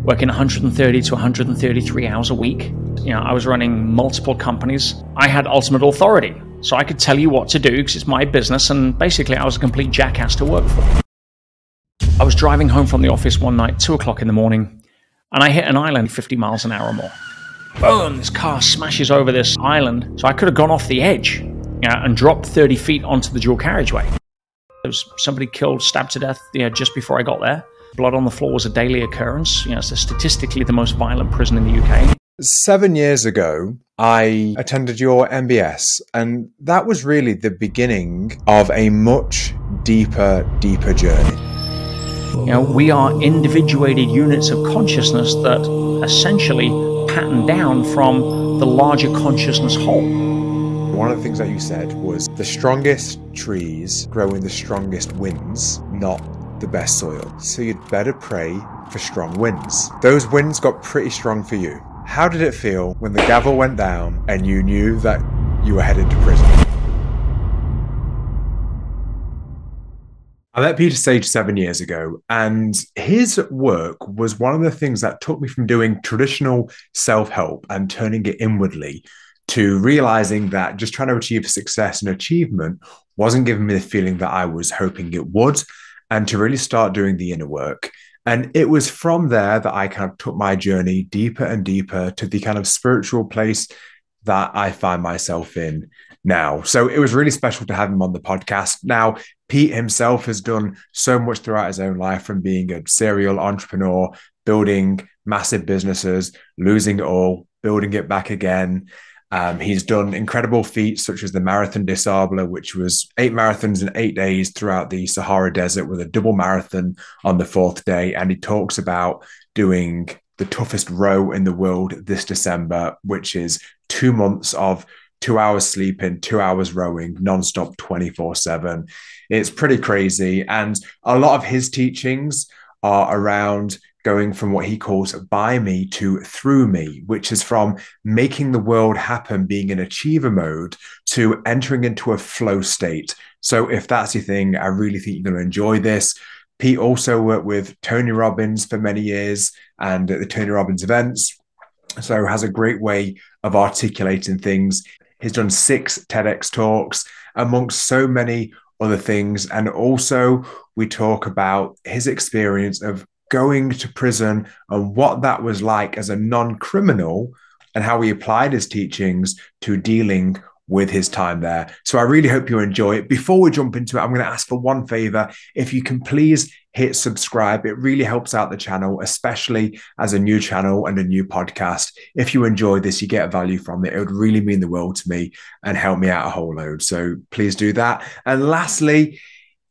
working 130 to 133 hours a week. I was running multiple companies. I had ultimate authority, so I could tell you what to do because it's my business, and basically I was a complete jackass to work for. I was driving home from the office one night, 2 o'clock in the morning, and I hit an island 50 miles an hour or more. Boom, this car smashes over this island, so I could have gone off the edge and dropped 30 feet onto the dual carriageway. There was somebody killed, stabbed to death just before I got there. Blood on the floor was a daily occurrence. It's statistically the most violent prison in the UK. 7 years ago, I attended your MBS, and that was really the beginning of a much deeper journey. We are individuated units of consciousness that essentially pattern down from the larger consciousness whole. One of the things that you said was the strongest trees grow in the strongest winds, not the best soil. So you'd better pray for strong winds. Those winds got pretty strong for you. How did it feel when the gavel went down and you knew that you were headed to prison? I met Peter Sage 7 years ago, and his work was one of the things that took me from doing traditional self-help and turning it inwardly to realizing that just trying to achieve success and achievement wasn't giving me the feeling that I was hoping it would, and to really start doing the inner work. And it was from there that I kind of took my journey deeper and deeper to the kind of spiritual place that I find myself in now. So it was really special to have him on the podcast. Now, Pete himself has done so much throughout his own life, from being a serial entrepreneur, building massive businesses, losing it all, building it back again. He's done incredible feats such as the Marathon des Sables, which was 8 marathons in 8 days throughout the Sahara Desert with a double marathon on the 4th day. And he talks about doing the toughest row in the world this December, which is 2 months of 2 hours sleeping, 2 hours rowing, nonstop 24/7. It's pretty crazy. And a lot of his teachings are around going from what he calls by me to through me, which is from making the world happen, being in achiever mode, to entering into a flow state. So if that's your thing, I really think you're going to enjoy this. Pete also worked with Tony Robbins for many years and at the Tony Robbins events, so has a great way of articulating things. He's done 6 TEDx talks, amongst so many other things. And also we talk about his experience of going to prison and what that was like as a non-criminal, and how he applied his teachings to dealing with his time there. So I really hope you enjoy it. Before we jump into it, I'm going to ask for one favor. If you can please hit subscribe, it really helps out the channel, especially as a new channel and a new podcast. If you enjoy this, you get value from it. It would really mean the world to me and help me out a whole load. So please do that. And lastly,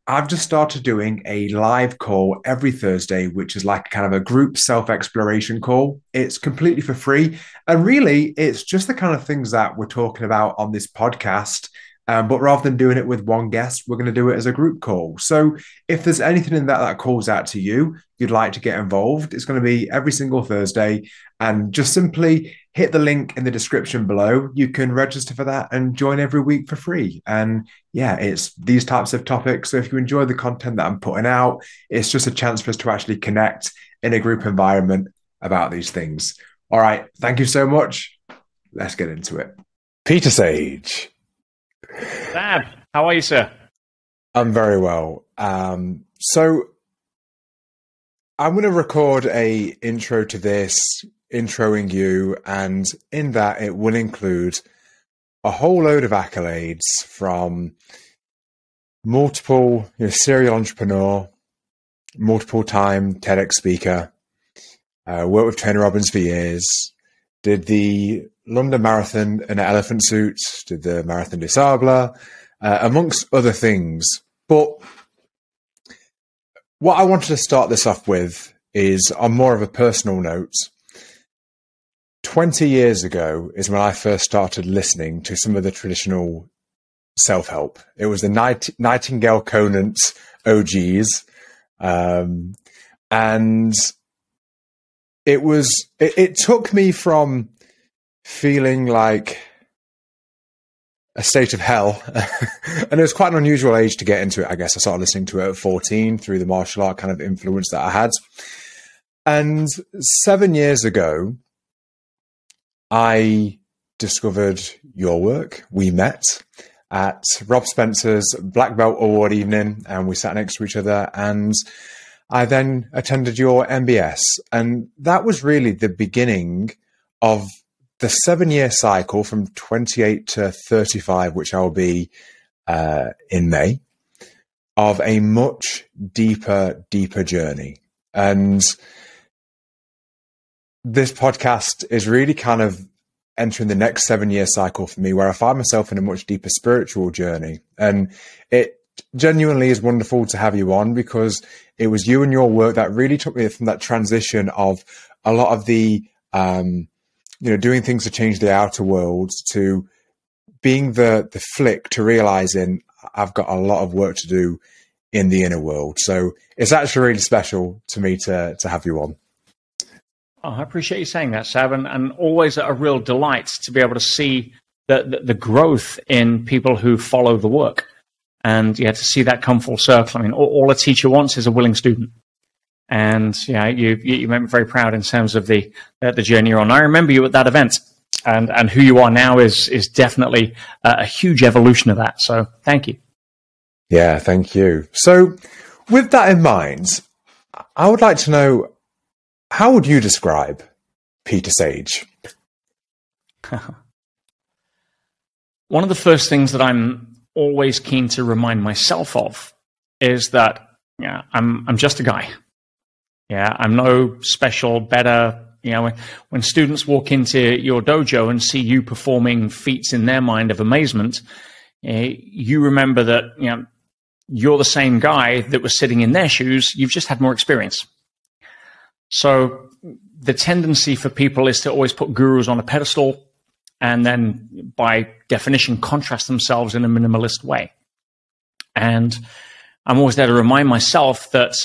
I've just started doing a live call every Thursday, which is like kind of a group self-exploration call. It's completely for free. And really, it's just the kind of things that we're talking about on this podcast. But rather than doing it with one guest, we're going to do it as a group call. So if there's anything in that calls out to you, you'd like to get involved, it's going to be every single Thursday. And just simply hit the link in the description below. You can register for that and join every week for free. And yeah, it's these types of topics. So if you enjoy the content that I'm putting out, it's just a chance for us to actually connect in a group environment about these things. All right. Thank you so much. Let's get into it. Peter Sage. Sab, how are you, sir? I'm very well. So I'm going to record a intro to this, introing you, and in that it will include a whole load of accolades from multiple serial entrepreneur, multiple time TEDx speaker, worked with Tony Robbins for years, did the London Marathon in an elephant suit, did the Marathon des Sables, amongst other things. But what I wanted to start this off with is on more of a personal note. 20 years ago is when I first started listening to some of the traditional self-help. It was the Nightingale Conant's OGs. And it took me from feeling like a state of hell. And it was quite an unusual age to get into it, I guess. I started listening to it at 14 through the martial art kind of influence that I had. And 7 years ago, I discovered your work. We met at Rob Spencer's Black Belt Award evening, and we sat next to each other. And I then attended your MBS. And that was really the beginning of the 7-year cycle from 28 to 35, which I'll be in May, of a much deeper journey. And this podcast is really kind of entering the next 7-year cycle for me, where I find myself in a much deeper spiritual journey. And it genuinely is wonderful to have you on, because it was you and your work that really took me from that transition of a lot of the, doing things to change the outer world, to being the flick to realizing I've got a lot of work to do in the inner world. So it's actually really special to me to have you on. Oh, I appreciate you saying that, Sab, and always a real delight to be able to see the growth in people who follow the work, and to see that come full circle. I mean, all a teacher wants is a willing student, and you made me very proud in terms of the journey you're on. I remember you at that event, and who you are now is definitely a huge evolution of that. So thank you. Yeah, thank you. So with that in mind, I would like to know, how would you describe Peter Sage? One of the first things that I'm always keen to remind myself of is that I'm just a guy. I'm no special, better. When students walk into your dojo and see you performing feats in their mind of amazement, you remember that you're the same guy that was sitting in their shoes. You've just had more experience. So the tendency for people is to always put gurus on a pedestal, and then by definition contrast themselves in a minimalist way. And I'm always there to remind myself that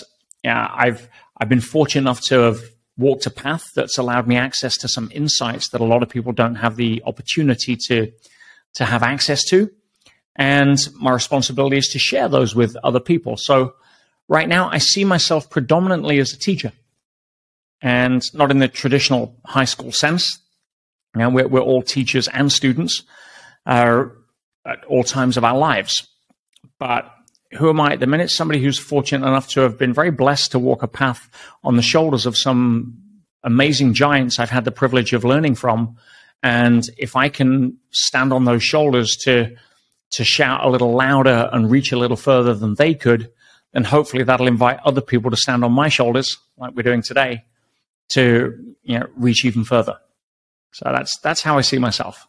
I've been fortunate enough to have walked a path that's allowed me access to some insights that a lot of people don't have the opportunity to have access to. And my responsibility is to share those with other people. So right now I see myself predominantly as a teacher, and not in the traditional high school sense. We're all teachers and students at all times of our lives. But who am I at the minute? Somebody who's fortunate enough to have been very blessed to walk a path on the shoulders of some amazing giants I've had the privilege of learning from. And if I can stand on those shoulders to shout a little louder and reach a little further than they could, then hopefully that'll invite other people to stand on my shoulders, like we're doing today, to reach even further. So that's how I see myself.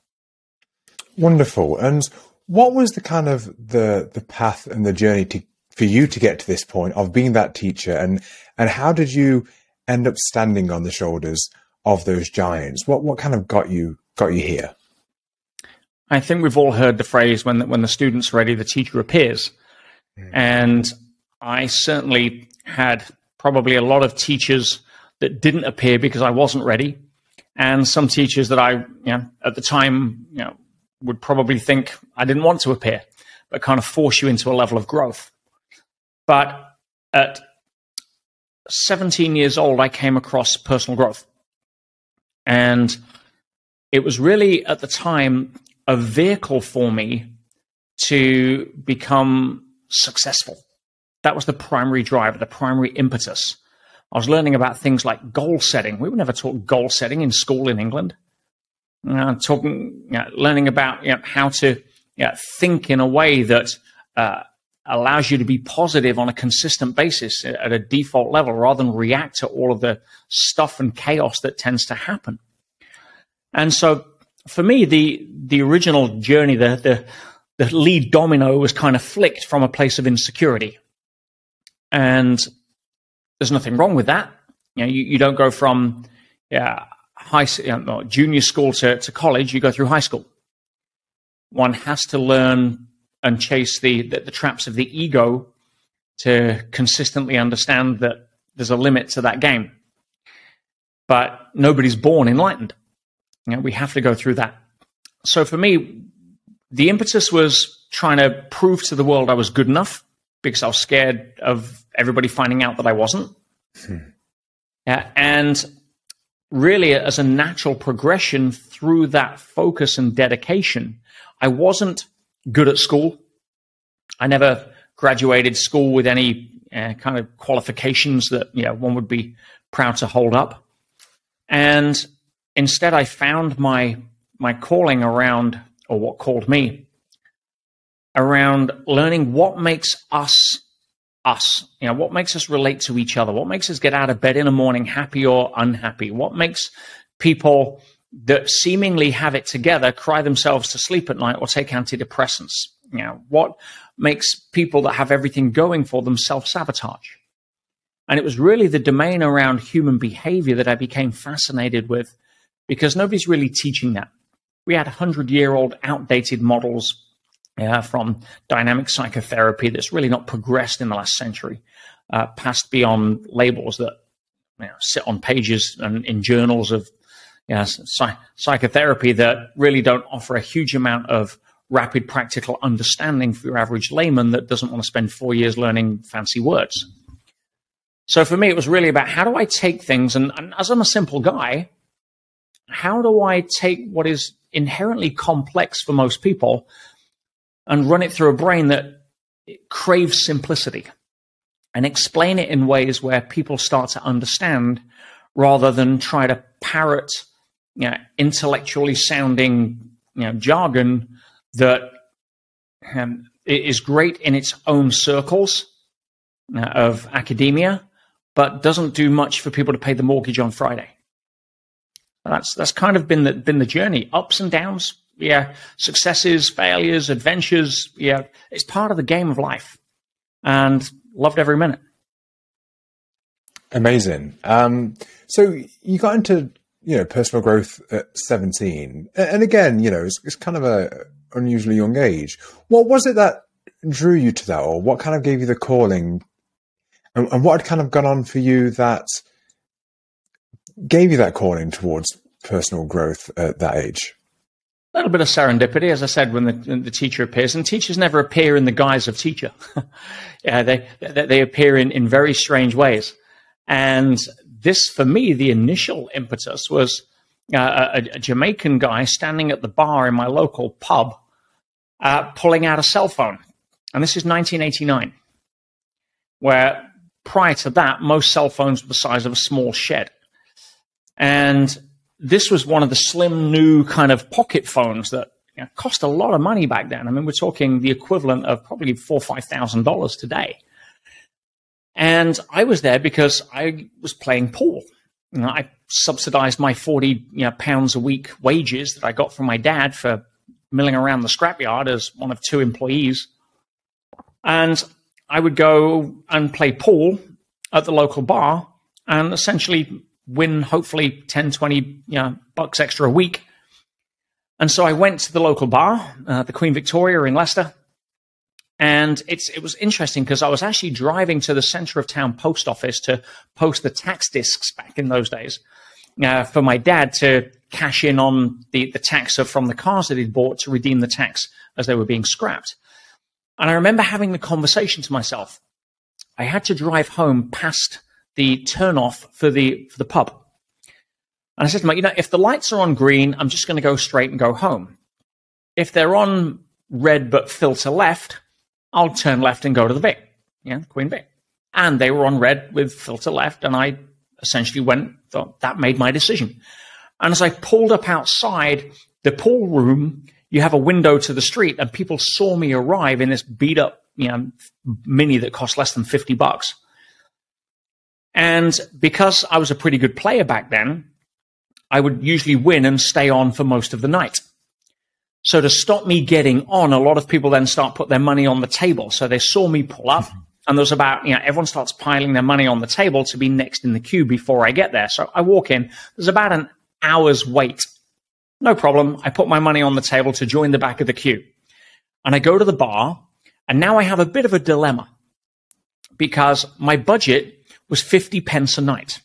Wonderful. And what was the kind of the path and the journey for you to get to this point of being that teacher, and how did you end up standing on the shoulders of those giants? What kind of got you here? I think we've all heard the phrase, when the student's ready, the teacher appears. And I certainly had probably a lot of teachers that didn't appear because I wasn't ready, and some teachers that I, at the time, would probably think I didn't want to appear, but kind of force you into a level of growth. But at 17 years old, I came across personal growth, and it was really at the time a vehicle for me to become successful. That was the primary driver, the primary impetus. I was learning about things like goal setting. We were never taught goal setting in school in England. Learning about how to think in a way that allows you to be positive on a consistent basis at a default level, rather than react to all of the stuff and chaos that tends to happen. And so for me, the original journey, the lead domino was kind of flicked from a place of insecurity. And there's nothing wrong with that. You don't go from junior school to college. You go through high school. One has to learn and chase the traps of the ego to consistently understand that there's a limit to that game. But nobody's born enlightened. We have to go through that. So for me, the impetus was trying to prove to the world I was good enough, because I was scared of everybody finding out that I wasn't. And really, as a natural progression through that focus and dedication, I wasn't good at school. I never graduated school with any kind of qualifications that one would be proud to hold up. And instead, I found my calling around, or what called me, around learning what makes us, what makes us relate to each other, what makes us get out of bed in the morning happy or unhappy, what makes people that seemingly have it together cry themselves to sleep at night or take antidepressants. What makes people that have everything going for them self-sabotage. And it was really the domain around human behavior that I became fascinated with, because nobody's really teaching that. We had 100-year-old outdated models from dynamic psychotherapy that's really not progressed in the last century, passed beyond labels that sit on pages and in journals of psychotherapy that really don't offer a huge amount of rapid practical understanding for your average layman that doesn't want to spend 4 years learning fancy words. So for me, it was really about how do I take things, and as I'm a simple guy, how do I take what is inherently complex for most people and run it through a brain that craves simplicity and explain it in ways where people start to understand rather than try to parrot intellectually sounding jargon that is great in its own circles of academia, but doesn't do much for people to pay the mortgage on Friday. That's kind of been the journey, ups and downs, successes, failures, adventures. It's part of the game of life, and loved every minute. Amazing. So you got into personal growth at 17, and again, it's kind of a unusually young age. What was it that drew you to that, or what kind of gave you the calling, and what had kind of gone on for you that gave you that calling towards personal growth at that age? A little bit of serendipity, as I said, when the teacher appears, and teachers never appear in the guise of teacher. They appear in very strange ways. And this, for me, the initial impetus was a Jamaican guy standing at the bar in my local pub, pulling out a cell phone. And this is 1989, where prior to that, most cell phones were the size of a small shed. And this was one of the slim new kind of pocket phones that cost a lot of money back then. I mean, we're talking the equivalent of probably $4,000 or $5,000 today. And I was there because I was playing pool. I subsidized my 40 pounds a week wages that I got from my dad for milling around the scrapyard as one of two employees. And I would go and play pool at the local bar and essentially win hopefully 10, 20 bucks extra a week. And so I went to the local bar, the Queen Victoria in Leicester. And it was interesting because I was actually driving to the center of town post office to post the tax discs back in those days for my dad to cash in on the tax from the cars that he'd bought to redeem the tax as they were being scrapped. And I remember having the conversation to myself. I had to drive home past the turnoff for the pub. And I said to myself, if the lights are on green, I'm just going to go straight and go home. If they're on red but filter left, I'll turn left and go to the Vic, Queen Vic. And they were on red with filter left, and I essentially thought that made my decision. And as I pulled up outside the pool room, you have a window to the street, and people saw me arrive in this beat up, Mini that cost less than $50. And because I was a pretty good player back then, I would usually win and stay on for most of the night. So to stop me getting on, a lot of people then start put their money on the table. So they saw me pull up, and there's about, everyone starts piling their money on the table to be next in the queue before I get there. So I walk in, there's about an hour's wait. No problem. I put my money on the table to join the back of the queue. And I go to the bar, and now I have a bit of a dilemma because my budget was 50 pence a night.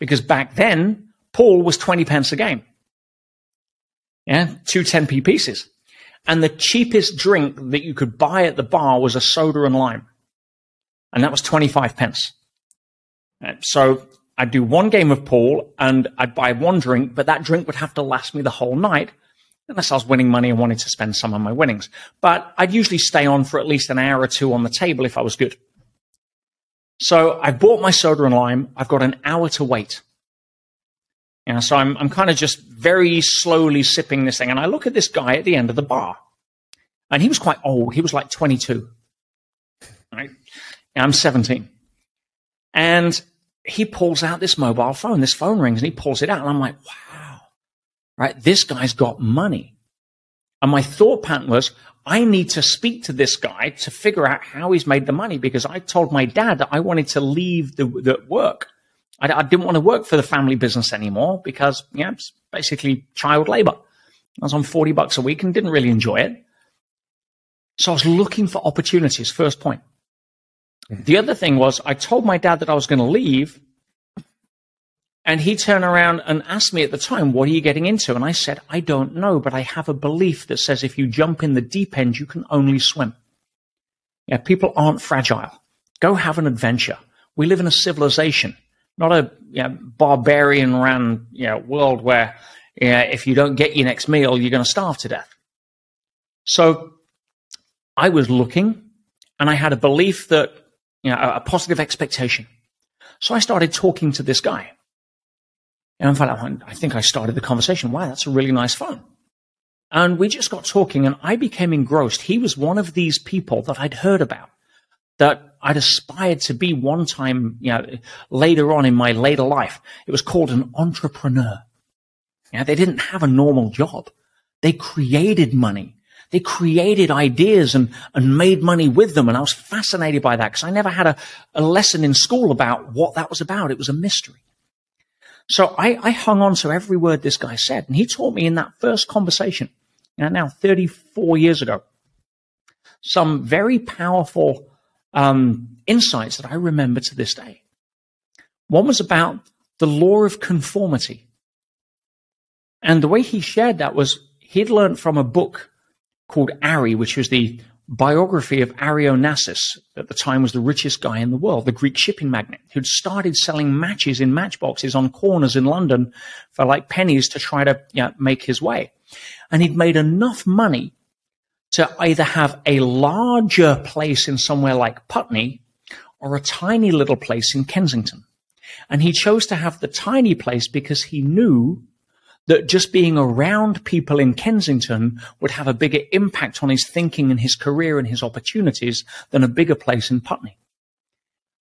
Because back then, pool was 20 pence a game. Two 10p pieces. And the cheapest drink that you could buy at the bar was a soda and lime. And that was 25 pence. So I'd do one game of pool and I'd buy one drink, but that drink would have to last me the whole night unless I was winning money and wanted to spend some of my winnings. But I'd usually stay on for at least an hour or two on the table if I was good. So I bought my soda and lime. I've got an hour to wait. So I'm kind of just very slowly sipping this thing. And I look at this guy at the end of the bar. And he was quite old. He was like 22. Right? I'm 17. And he pulls out this mobile phone. This phone rings and he pulls it out. And I'm like, wow, right? This guy's got money. And my thought pattern was, I need to speak to this guy to figure out how he's made the money, because I told my dad that I wanted to leave the work. I didn't want to work for the family business anymore because, it's basically child labor. I was on $40 a week and didn't really enjoy it. So I was looking for opportunities, first point. The other thing was I told my dad that I was going to leave, and he turned around and asked me at the time, what are you getting into? And I said, I don't know, but I have a belief that says if you jump in the deep end, you can only swim. People aren't fragile. Go have an adventure. We live in a civilization, not a barbarian-ran world where if you don't get your next meal, you're going to starve to death. So I was looking, and I had a belief that, a positive expectation. So I started talking to this guy. And in fact, I think I started the conversation. Wow, that's a really nice phone. And we just got talking, and I became engrossed. He was one of these people that I'd heard about, that I'd aspired to be one time, later on in my later life. It was called an entrepreneur. They didn't have a normal job. They created money. They created ideas and made money with them. And I was fascinated by that because I never had a lesson in school about what that was about. It was a mystery. So I hung on to every word this guy said. And he taught me in that first conversation, now 34 years ago, some very powerful insights that I remember to this day. One was about the law of conformity. And the way he shared that was he'd learned from a book called Ari, which was the biography of Onassis, at the time was the richest guy in the world, the Greek shipping magnate, who'd started selling matches in matchboxes on corners in London for like pennies to try to make his way. And he'd made enough money to either have a larger place in somewhere like Putney or a tiny little place in Kensington. And he chose to have the tiny place because he knew that just being around people in Kensington would have a bigger impact on his thinking and his career and his opportunities than a bigger place in Putney.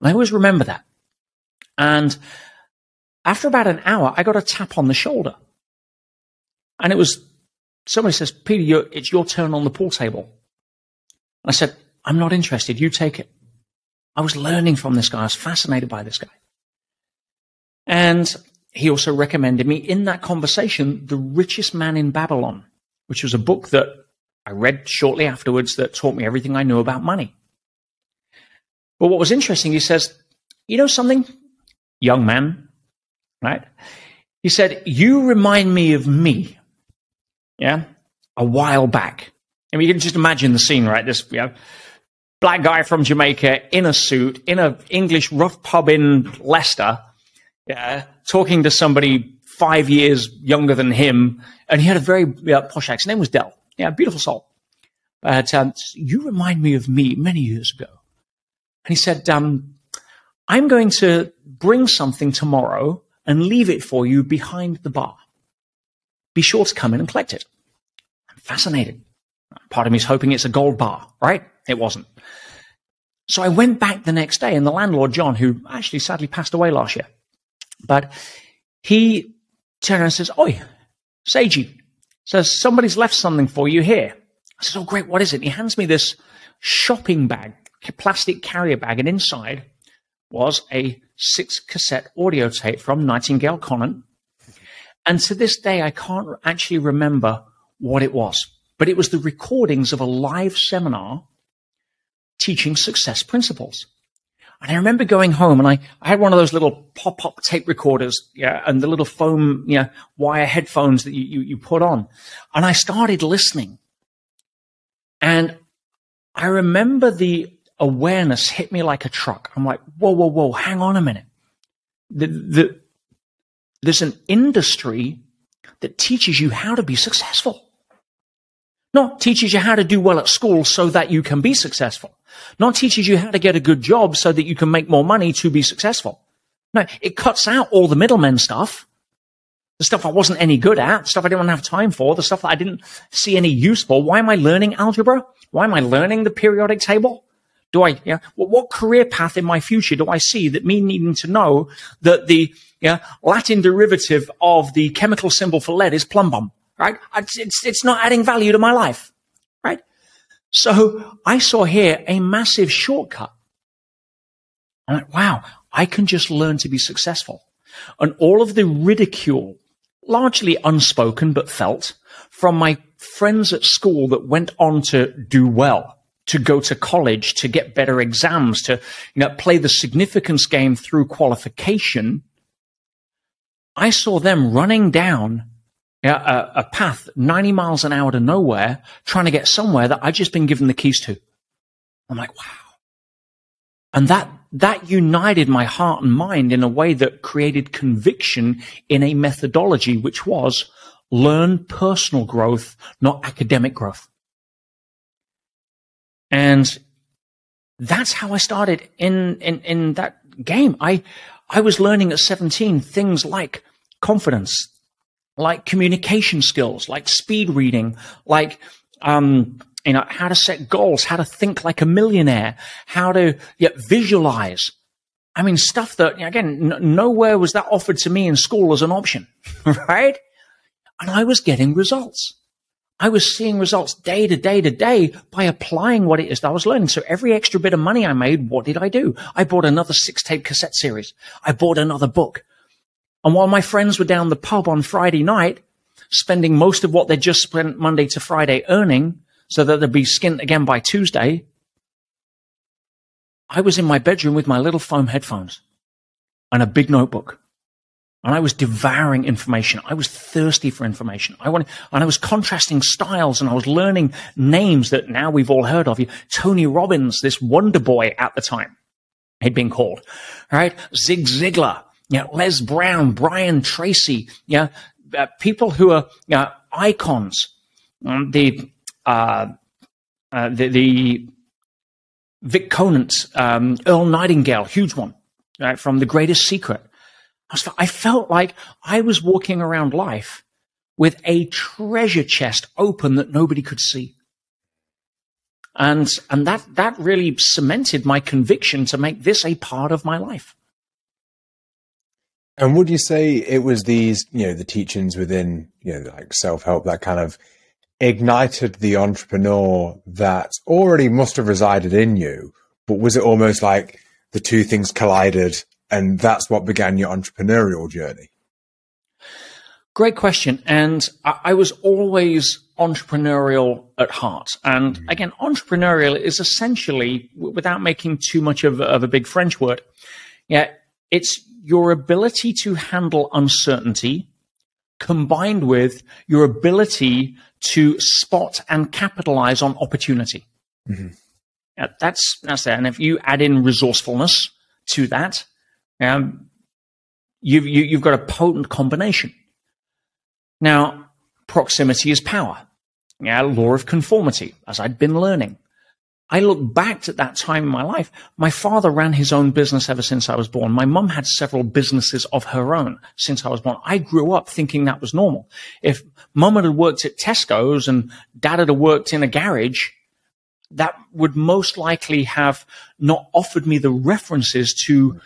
And I always remember that. And after about an hour, I got a tap on the shoulder. And it was, somebody says, Peter, it's your turn on the pool table. And I said, I'm not interested. You take it. I was learning from this guy. I was fascinated by this guy. And he also recommended me in that conversation, The Richest Man in Babylon, which was a book that I read shortly afterwards that taught me everything I knew about money. But what was interesting, he says, you know something, young man, right? He said, you remind me of me, a while back. I mean, you can just imagine the scene, right? This black guy from Jamaica in a suit, in an English rough pub in Leicester, talking to somebody 5 years younger than him, and he had a very posh accent. His name was Del. Beautiful soul. But you remind me of me many years ago. And he said, I'm going to bring something tomorrow and leave it for you behind the bar. Be sure to come in and collect it. I'm fascinated. Part of me is hoping it's a gold bar, right? It wasn't. So I went back the next day, and the landlord, John, who actually sadly passed away last year, but he turned around and says, Oi, Seiji, says, somebody's left something for you here. I said, oh, great, what is it? And he hands me this shopping bag, plastic carrier bag, and inside was a 6-cassette audio tape from Nightingale Conant. And to this day, I can't actually remember what it was, but it was the recordings of a live seminar teaching success principles. And I remember going home, and I had one of those little pop-up tape recorders, and the little foam, wire headphones that you put on. And I started listening. And I remember the awareness hit me like a truck. I'm like, whoa, hang on a minute. there's an industry that teaches you how to be successful. Not teaches you how to do well at school so that you can be successful. Not teaches you how to get a good job so that you can make more money to be successful. No, it cuts out all the middlemen stuff. The stuff I wasn't any good at, the stuff I didn't have time for, the stuff that I didn't see any use for. Why am I learning algebra? Why am I learning the periodic table? What career path in my future do I see that me needing to know that the Latin derivative of the chemical symbol for lead is plumbum, right? It's not adding value to my life, right? So I saw here a massive shortcut. I'm like, wow, I can just learn to be successful. And all of the ridicule, largely unspoken but felt, from my friends at school that went on to do well, to go to college, to get better exams, to play the significance game through qualification, I saw them running down a path 90 miles an hour to nowhere, trying to get somewhere that I'd just been given the keys to. I'm like, wow. And that united my heart and mind in a way that created conviction in a methodology, which was learn personal growth, not academic growth. And that's how I started in that game. I was learning at 17 things like confidence, like communication skills, like speed reading, like how to set goals, how to think like a millionaire, how to visualize. I mean, stuff that, again, nowhere was that offered to me in school as an option, right? And I was getting results. I was seeing results day to day to day by applying what it is that I was learning. So every extra bit of money I made, what did I do? I bought another 6-tape cassette series. I bought another book. And while my friends were down the pub on Friday night, spending most of what they'd just spent Monday to Friday earning so that they'd be skint again by Tuesday, I was in my bedroom with my little foam headphones and a big notebook. And I was devouring information. I was thirsty for information. And I was contrasting styles, and I was learning names that now we've all heard of. Tony Robbins, this wonder boy at the time, had been called. All right, Zig Ziglar, Les Brown, Brian Tracy, people who are icons. The Vic Conant, Earl Nightingale, huge one, right, from The Greatest Secret. I felt like I was walking around life with a treasure chest open that nobody could see. And that really cemented my conviction to make this a part of my life. And would you say it was these, the teachings within, like self-help that kind of ignited the entrepreneur that already must have resided in you, but was it almost like the two things collided and that's what began your entrepreneurial journey? Great question. And I was always entrepreneurial at heart. And again, entrepreneurial is essentially, without making too much of a big French word, it's your ability to handle uncertainty combined with your ability to spot and capitalize on opportunity. Mm-hmm. That's that. And if you add in resourcefulness to that, you've got a potent combination. Now, proximity is power. Law of conformity, as I'd been learning. I look back at that time in my life. My father ran his own business ever since I was born. My mum had several businesses of her own since I was born. I grew up thinking that was normal. If mum had worked at Tesco's and dad had worked in a garage, that would most likely have not offered me the references to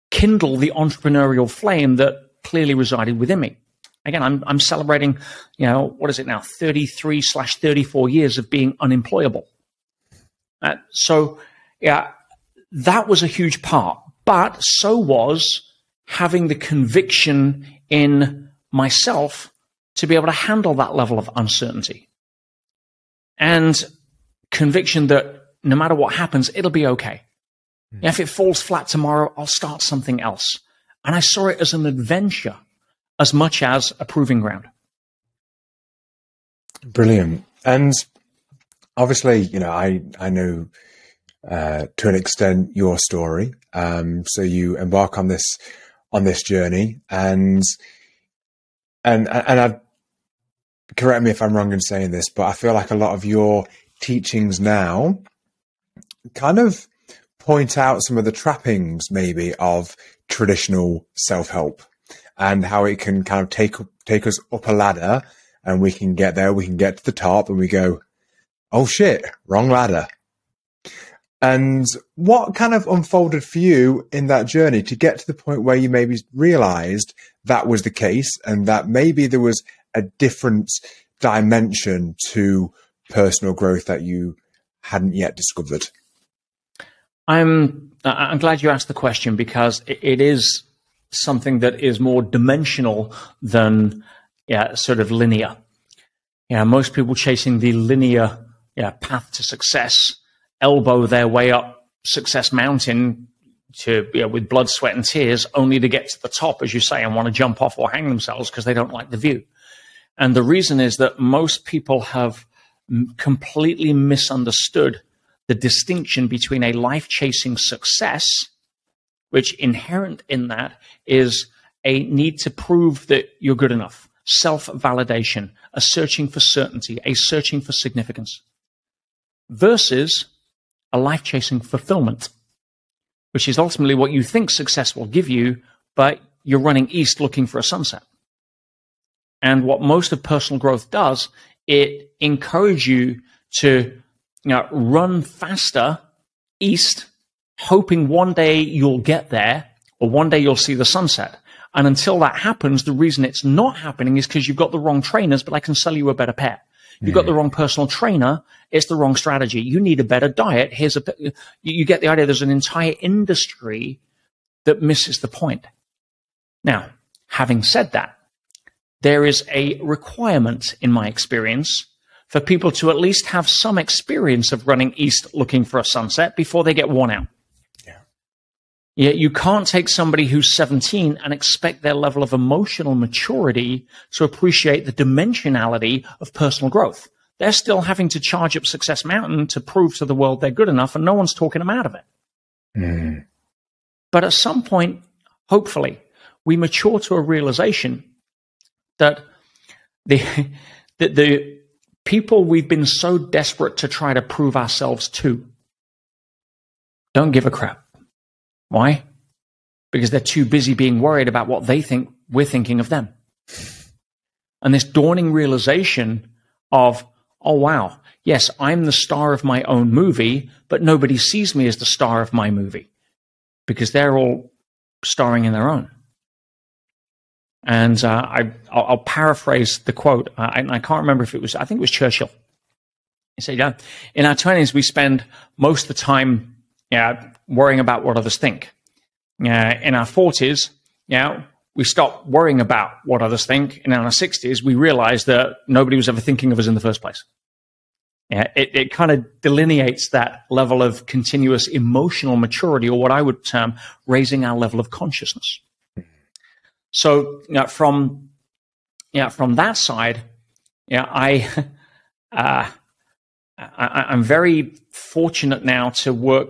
kindle the entrepreneurial flame that clearly resided within me. Again, I'm celebrating, what is it now, 33/34 years of being unemployable. So that was a huge part. But so was having the conviction in myself to be able to handle that level of uncertainty. And conviction that no matter what happens, it'll be okay. If it falls flat tomorrow, I'll start something else. And I saw it as an adventure as much as a proving ground. Brilliant. And obviously, I know to an extent your story. So you embark on this on this journey, and I, correct me if I'm wrong in saying this, but I feel like a lot of your teachings now kind of point out some of the trappings maybe of traditional self-help and how it can kind of take us up a ladder, and we can get there, we can get to the top, and we go, oh shit, wrong ladder. And what kind of unfolded for you in that journey to get to the point where you maybe realized that was the case, and that maybe there was a different dimension to personal growth that you hadn't yet discovered? I'm glad you asked the question, because it is something that is more dimensional than sort of linear. Most people chasing the linear path to success elbow their way up success mountain to with blood, sweat, and tears, only to get to the top, as you say, and want to jump off or hang themselves because they don't like the view. And the reason is that most people have completely misunderstood the distinction between a life-chasing success, which inherent in that is a need to prove that you're good enough, self-validation, a searching for certainty, a searching for significance, versus a life-chasing fulfillment, which is ultimately what you think success will give you, but you're running east looking for a sunset. And what most of personal growth does, it encourages you to run faster east, hoping one day you'll get there or one day you'll see the sunset. And until that happens, the reason it's not happening is because you've got the wrong trainers, but I can sell you a better pair. You've got the wrong personal trainer. It's the wrong strategy. You need a better diet. You get the idea. There's an entire industry that misses the point. Now, having said that, there is a requirement, in my experience, for people to at least have some experience of running east looking for a sunset before they get worn out. Yeah, you can't take somebody who's 17 and expect their level of emotional maturity to appreciate the dimensionality of personal growth. They're still having to charge up Success Mountain to prove to the world they're good enough, and no one's talking them out of it. But at some point, hopefully, we mature to a realization that the people we've been so desperate to try to prove ourselves to don't give a crap. Why? Because they're too busy being worried about what they think we're thinking of them. And this dawning realization of, oh, wow, yes, I'm the star of my own movie, but nobody sees me as the star of my movie because they're all starring in their own. And I'll paraphrase the quote. I can't remember if it was, I think it was Churchill. He said, in our 20s, we spend most of the time worrying about what others think. In our 40s, we stop worrying about what others think. And in our 60s, we realize that nobody was ever thinking of us in the first place. It kind of delineates that level of continuous emotional maturity, or what I would term raising our level of consciousness. So from that side, I'm very fortunate now to work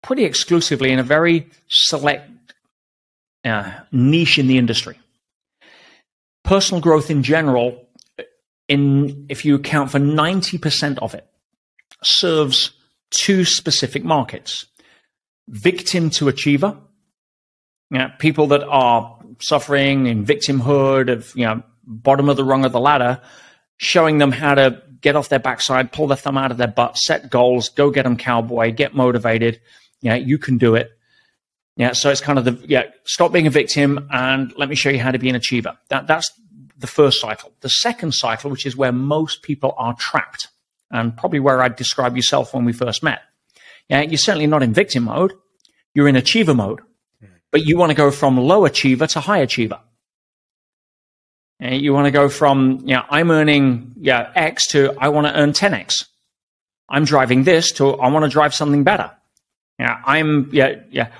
pretty exclusively in a very select niche in the industry. Personal growth in general, if you account for 90% of it, serves two specific markets: victim to achiever, people that are suffering in victimhood of bottom of the rung of the ladder, showing them how to get off their backside, pull their thumb out of their butt, set goals, go get them cowboy, get motivated. You can do it. So it's kind of stop being a victim and let me show you how to be an achiever. That's the first cycle. The second cycle, which is where most people are trapped, and probably where I'd describe yourself when we first met. You're certainly not in victim mode. You're in achiever mode. But you want to go from low achiever to high achiever. You want to go from, I'm earning X to I want to earn 10X. I'm driving this to I want to drive something better. I'm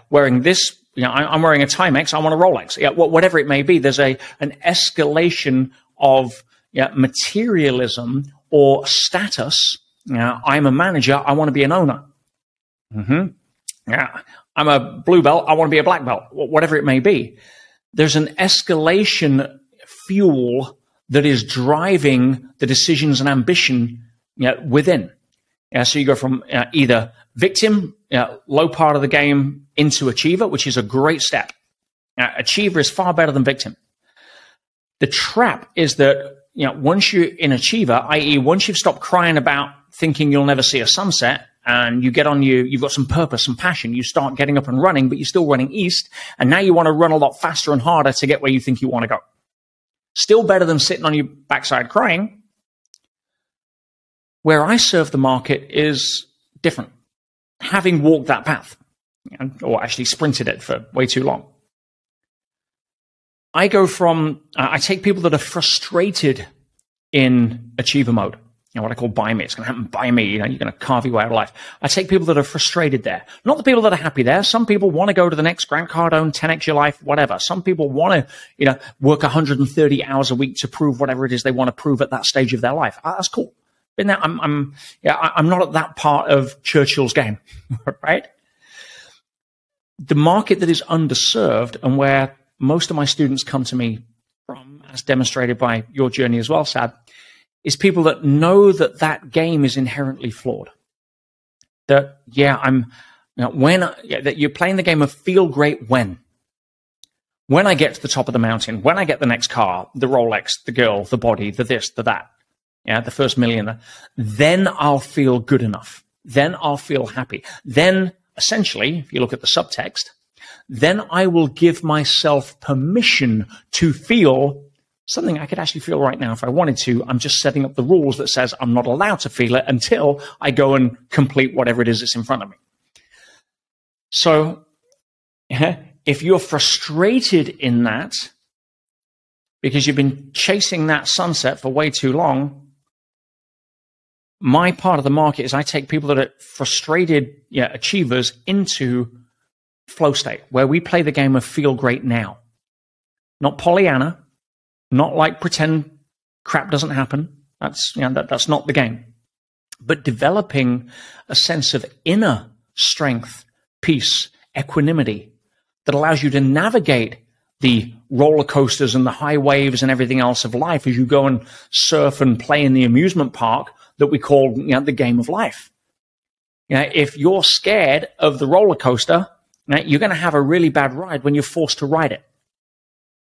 wearing this. I'm wearing a Timex. I want a Rolex. Whatever it may be. There's an escalation of materialism or status. I'm a manager. I want to be an owner. I'm a blue belt. I want to be a black belt. Whatever it may be. there's an escalation fuel that is driving the decisions and ambition within. So you go from either victim, low part of the game, into achiever, which is a great step. Achiever is far better than victim. The trap is that once you're in achiever, i.e. once you've stopped crying about thinking you'll never see a sunset, and you get on you've got some purpose, some passion, you start getting up and running, but you're still running east, and now you want to run a lot faster and harder to get where you think you want to go. Still better than sitting on your backside crying. Where I serve the market is different. Having walked that path, or actually sprinted it for way too long. I go from, I take people that are frustrated in achiever mode. What I call buy me. It's going to happen by me. You're going to carve your way out of life. I take people that are frustrated there. Not the people that are happy there. Some people want to go to the next Grant Cardone, 10x your life, whatever. Some people want to, work 130 hours a week to prove whatever it is they want to prove at that stage of their life. That's cool. Been there. I'm not at that part of Churchill's game, right? The market that is underserved, and where most of my students come to me from, as demonstrated by your journey as well, Sab, is people that know that that game is inherently flawed. That, that you're playing the game of feel great when I get to the top of the mountain, when I get the next car, the Rolex, the girl, the body, the this, the that, the first million, then I'll feel good enough. Then I'll feel happy. Then, essentially, if you look at the subtext, then I will give myself permission to feel something I could actually feel right now if I wanted to. I'm just setting up the rules that says I'm not allowed to feel it until I go and complete whatever it is that's in front of me. So if you're frustrated in that because you've been chasing that sunset for way too long, my part of the market is I take people that are frustrated achievers into flow state, where we play the game of feel great now. Not Pollyanna, not like pretend crap doesn't happen. That's not the game. But developing a sense of inner strength, peace, equanimity that allows you to navigate the roller coasters and the high waves and everything else of life as you go and surf and play in the amusement park that we call the game of life. If you're scared of the roller coaster, you're going to have a really bad ride when you're forced to ride it.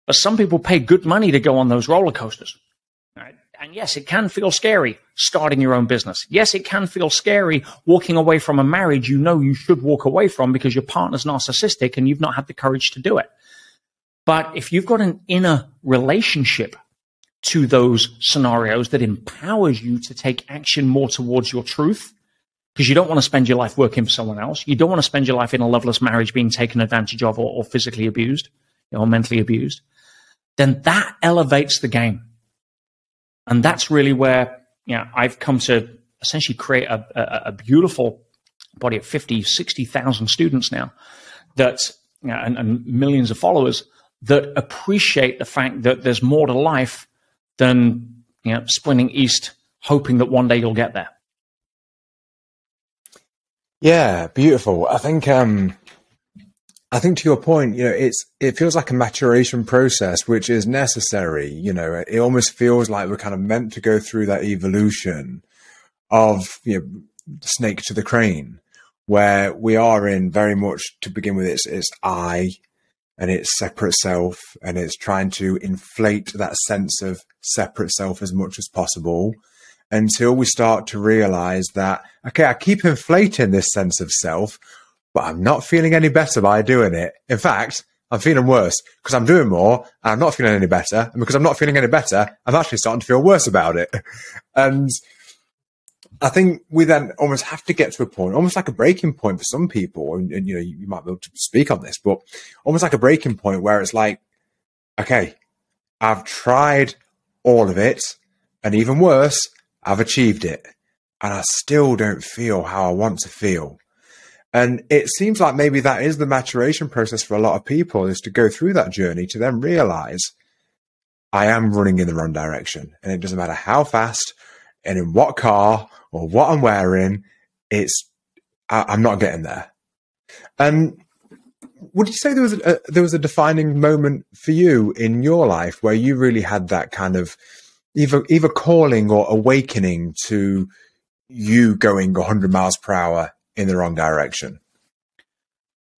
But some people pay good money to go on those roller coasters. Right? And yes, it can feel scary starting your own business. Yes, it can feel scary walking away from a marriage you should walk away from because your partner's narcissistic and you've not had the courage to do it. But if you've got an inner relationship to those scenarios that empowers you to take action more towards your truth, because you don't want to spend your life working for someone else. You don't want to spend your life in a loveless marriage being taken advantage of or physically abused or mentally abused. Then that elevates the game. And that's really where I've come to essentially create a beautiful body of 50, 60,000 students now that and millions of followers that appreciate the fact that there's more to life than sprinting east, hoping that one day you'll get there. Yeah, beautiful. I think to your point, it feels like a maturation process, which is necessary. It almost feels like we're kind of meant to go through that evolution of snake to the crane, where we are in very much to begin with. It's I, and it's separate self, and it's trying to inflate that sense of separate self as much as possible, until we start to realize that, okay, I keep inflating this sense of self, but I'm not feeling any better by doing it. In fact, I'm feeling worse because I'm doing more and I'm not feeling any better. And because I'm not feeling any better, I'm actually starting to feel worse about it. And I think we then almost have to get to a point, almost like a breaking point for some people. And you might be able to speak on this, but almost like a breaking point where it's like, okay, I've tried all of it, and even worse, I've achieved it, and I still don't feel how I want to feel. And it seems like maybe that is the maturation process for a lot of people, is to go through that journey to then realize I am running in the wrong direction. And it doesn't matter how fast and in what car or what I'm wearing, I'm not getting there. And Would you say there was a defining moment for you in your life where you really had that kind of either calling or awakening to you going 100 miles per hour in the wrong direction?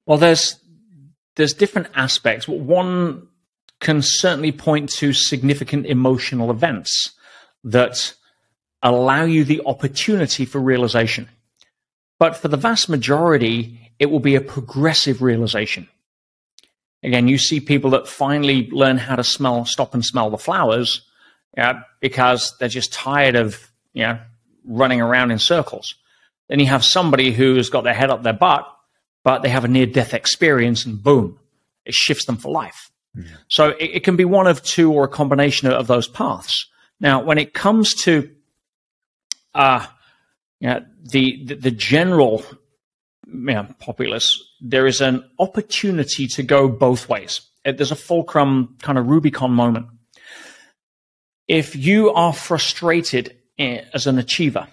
Well, there's different aspects. One can certainly point to significant emotional events that allow you the opportunity for realization. But for the vast majority, it will be a progressive realization. Again, you see people that finally learn how to stop and smell the flowers, because they're just tired of running around in circles. Then you have somebody who's got their head up their butt, but they have a near-death experience, and boom, it shifts them for life. Mm-hmm. So it can be one of two or a combination of those paths. Now, when it comes to the general populace, there is an opportunity to go both ways. There's a fulcrum kind of Rubicon moment. If you are frustrated as an achiever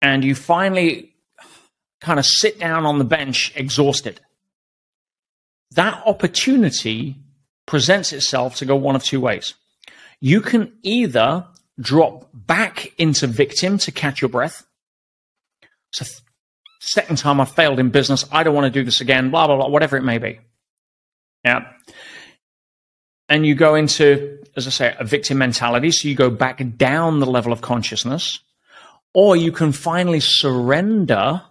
and you finally kind of sit down on the bench exhausted, that opportunity presents itself to go one of two ways. You can either drop back into victim to catch your breath. So second time I failed in business, I don't want to do this again, blah, blah, blah, whatever it may be. Yeah. And you go into, as I say, a victim mentality. So you go back down the level of consciousness, or you can finally surrender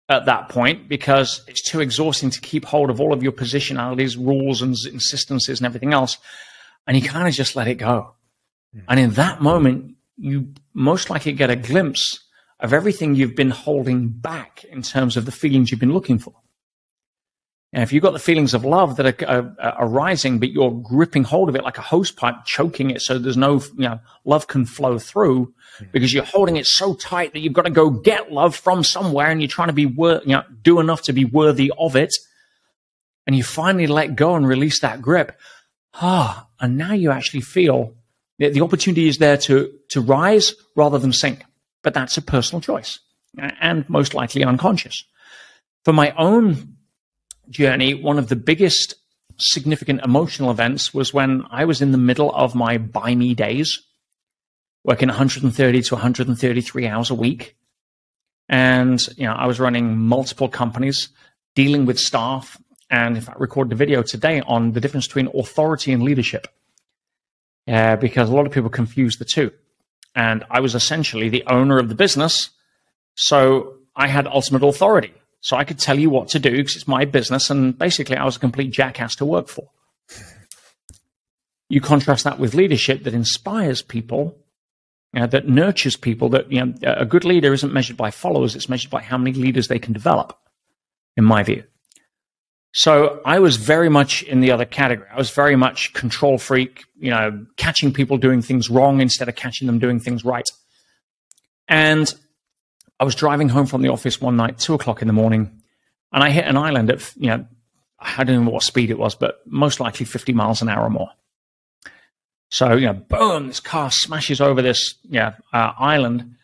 at that point because it's too exhausting to keep hold of all of your positionalities, rules, and insistencies and everything else. And you kind of just let it go. And in that moment, you most likely get a glimpse of everything you've been holding back in terms of the feelings you've been looking for. And if you've got the feelings of love that are arising, but you're gripping hold of it like a hose pipe, choking it so there's no, love can flow through because you're holding it so tight that you've got to go get love from somewhere, and you're trying to be do enough to be worthy of it. And you finally let go and release that grip. And now you actually feel that the opportunity is there to rise rather than sink. But that's a personal choice and most likely unconscious. For my own journey, one of the biggest significant emotional events was when I was in the middle of my buy me days, working 130 to 133 hours a week. And, I was running multiple companies, dealing with staff, and in fact, recorded a video today on the difference between authority and leadership, because a lot of people confuse the two. And I was essentially the owner of the business, so I had ultimate authority. So I could tell you what to do because it's my business, and basically I was a complete jackass to work for. You contrast that with leadership that inspires people, that nurtures people, that a good leader isn't measured by followers, it's measured by how many leaders they can develop, in my view. So I was very much in the other category. I was very much control freak, catching people doing things wrong instead of catching them doing things right. And I was driving home from the office one night, 2:00 in the morning, and I hit an island at, I don't know what speed it was, but most likely 50 miles an hour or more. So, boom, this car smashes over this island,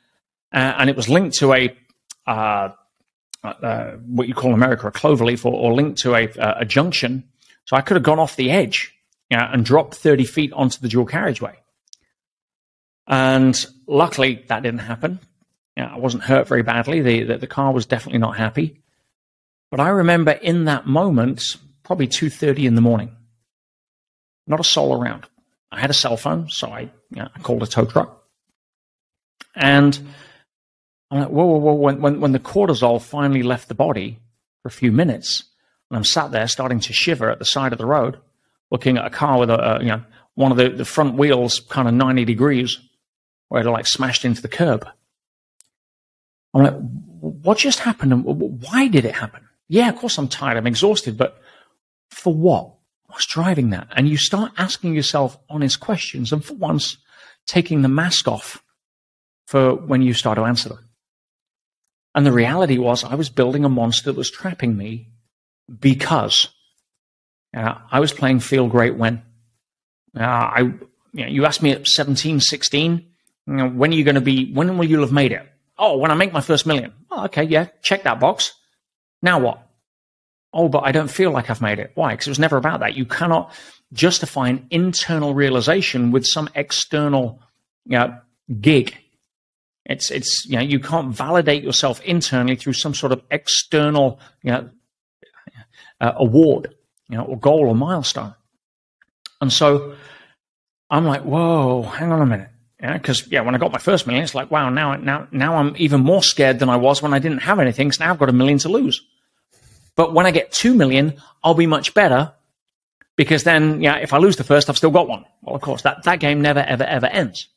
and it was linked to what you call in America a cloverleaf, or linked to a junction. So I could have gone off the edge and dropped 30 feet onto the dual carriageway. And luckily, that didn't happen. I wasn't hurt very badly. The car was definitely not happy. But I remember in that moment, probably 2:30 in the morning, not a soul around. I had a cell phone, so I called a tow truck. And I'm like, whoa. When the cortisol finally left the body for a few minutes, and I'm sat there starting to shiver at the side of the road, looking at a car with one of the front wheels kind of 90 degrees, where it like smashed into the curb. I'm like, what just happened? And why did it happen? Yeah, of course I'm tired. I'm exhausted. But for what? What's driving that? And you start asking yourself honest questions, and for once, taking the mask off for when you start to answer them. And the reality was I was building a monster that was trapping me because I was playing feel great when. You asked me at 17, 16, when are you going to be, when will you have made it? Oh, when I make my first million. Oh, okay, yeah, check that box. Now what? Oh, but I don't feel like I've made it. Why? Because it was never about that. You cannot justify an internal realization with some external gig. It's you can't validate yourself internally through some sort of external award, or goal or milestone. And so I'm like, whoa, hang on a minute. Because when I got my first million, it's like, wow, now I'm even more scared than I was when I didn't have anything. So now I've got $1 million to lose. But when I get 2 million, I'll be much better, because then, if I lose the first, I've still got one. Well, of course, that game never, ever, ever ends.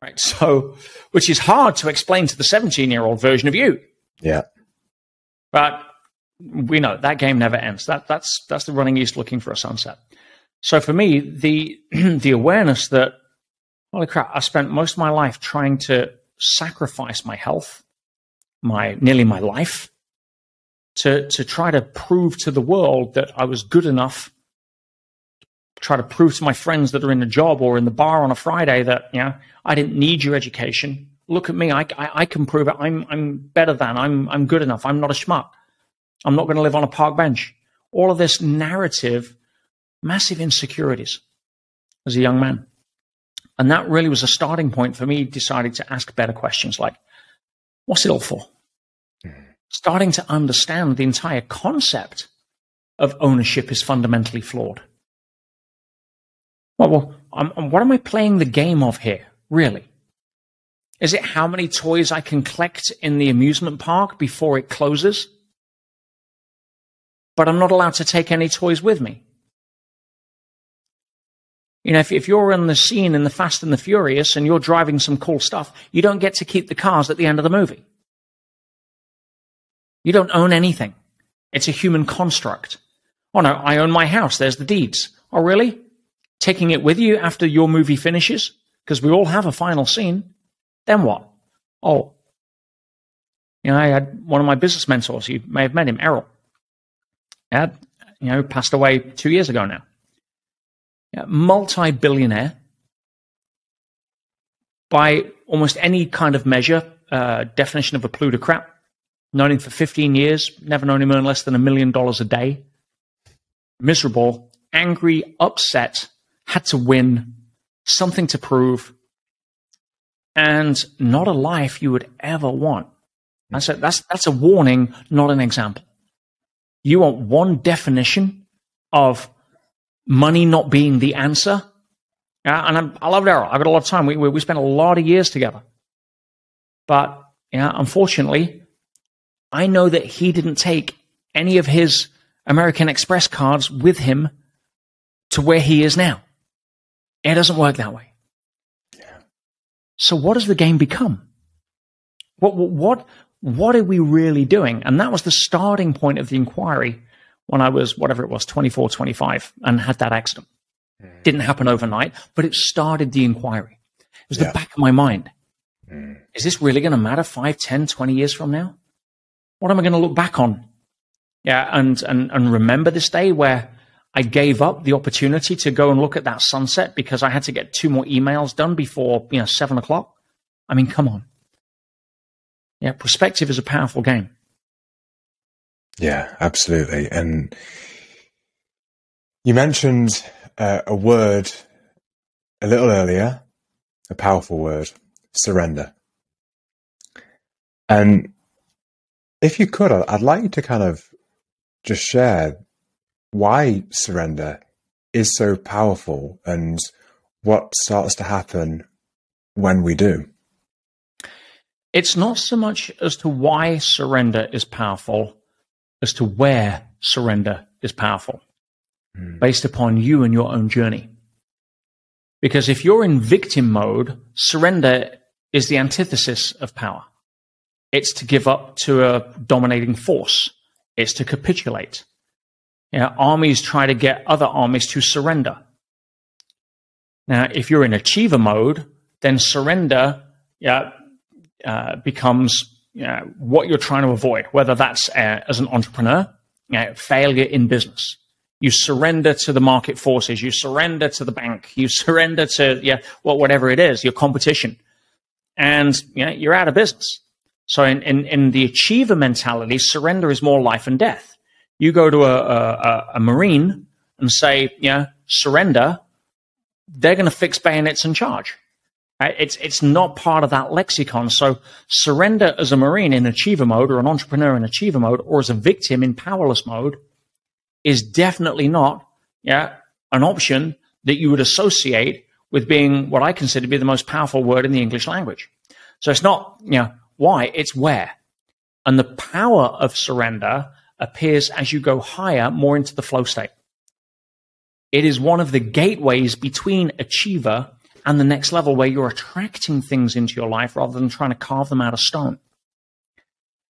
Right. So, which is hard to explain to the 17-year-old version of you. Yeah. But we know that game never ends. That's the running east looking for a sunset. So for me, the awareness that, holy crap, I spent most of my life trying to sacrifice my health, nearly my life, to try to prove to the world that I was good enough, try to prove to my friends that are in the job or in the bar on a Friday that, I didn't need your education. Look at me. I can prove it. I'm better than. I'm good enough. I'm not a schmuck. I'm not going to live on a park bench. All of this narrative, massive insecurities as a young man. And that really was a starting point for me deciding to ask better questions like, what's it all for? Starting to understand the entire concept of ownership is fundamentally flawed. Well, what am I playing the game of here, really? Is it how many toys I can collect in the amusement park before it closes? But I'm not allowed to take any toys with me. If you're in the scene in the Fast and the Furious and you're driving some cool stuff, you don't get to keep the cars at the end of the movie. You don't own anything. It's a human construct. Oh no, I own my house. There's the deeds. Oh really? Taking it with you after your movie finishes? Because we all have a final scene. Then what? Oh, I had one of my business mentors. You may have met him, Errol. Passed away 2 years ago now. Multi-billionaire by almost any kind of measure, definition of a plutocrat. Known him for 15 years, never known him earn less than $1 million a day. Miserable, angry, upset, had to win, something to prove, and not a life you would ever want. That's a warning, not an example. You want one definition of money not being the answer? And I love Errol. I've got a lot of time. We spent a lot of years together. But unfortunately, I know that he didn't take any of his American Express cards with him to where he is now. It doesn't work that way. Yeah. So what does the game become? What are we really doing? And that was the starting point of the inquiry when I was, 24, 25, and had that accident. Didn't happen overnight, but it started the inquiry. It was the back of my mind. Is this really going to matter 5, 10, 20 years from now? What am I going to look back on? And remember this day where I gave up the opportunity to go and look at that sunset because I had to get 2 more emails done before 7 o'clock. I mean, come on. Yeah, perspective is a powerful game. Yeah, absolutely. And you mentioned a word a little earlier, a powerful word, surrender. And if you could, I'd like you to kind of just share why surrender is so powerful and what starts to happen when we do. It's not so much as to why surrender is powerful as to where surrender is powerful, based upon you and your own journey. Because if you're in victim mode, surrender is the antithesis of power. It's to give up to a dominating force. It's to capitulate. Armies try to get other armies to surrender. Now, if you're in achiever mode, then surrender becomes what you're trying to avoid, whether that's as an entrepreneur, failure in business. You surrender to the market forces. You surrender to the bank. You surrender to whatever it is, your competition. And you're out of business. So in the achiever mentality, surrender is more life and death. You go to a Marine and say, surrender, they're going to fix bayonets and charge. Right? It's not part of that lexicon. So surrender as a Marine in achiever mode, or an entrepreneur in achiever mode, or as a victim in powerless mode is definitely not an option that you would associate with being what I consider to be the most powerful word in the English language. So it's not why, it's where. And the power of surrender appears as you go higher, more into the flow state. It is one of the gateways between achiever and the next level, where you're attracting things into your life rather than trying to carve them out of stone.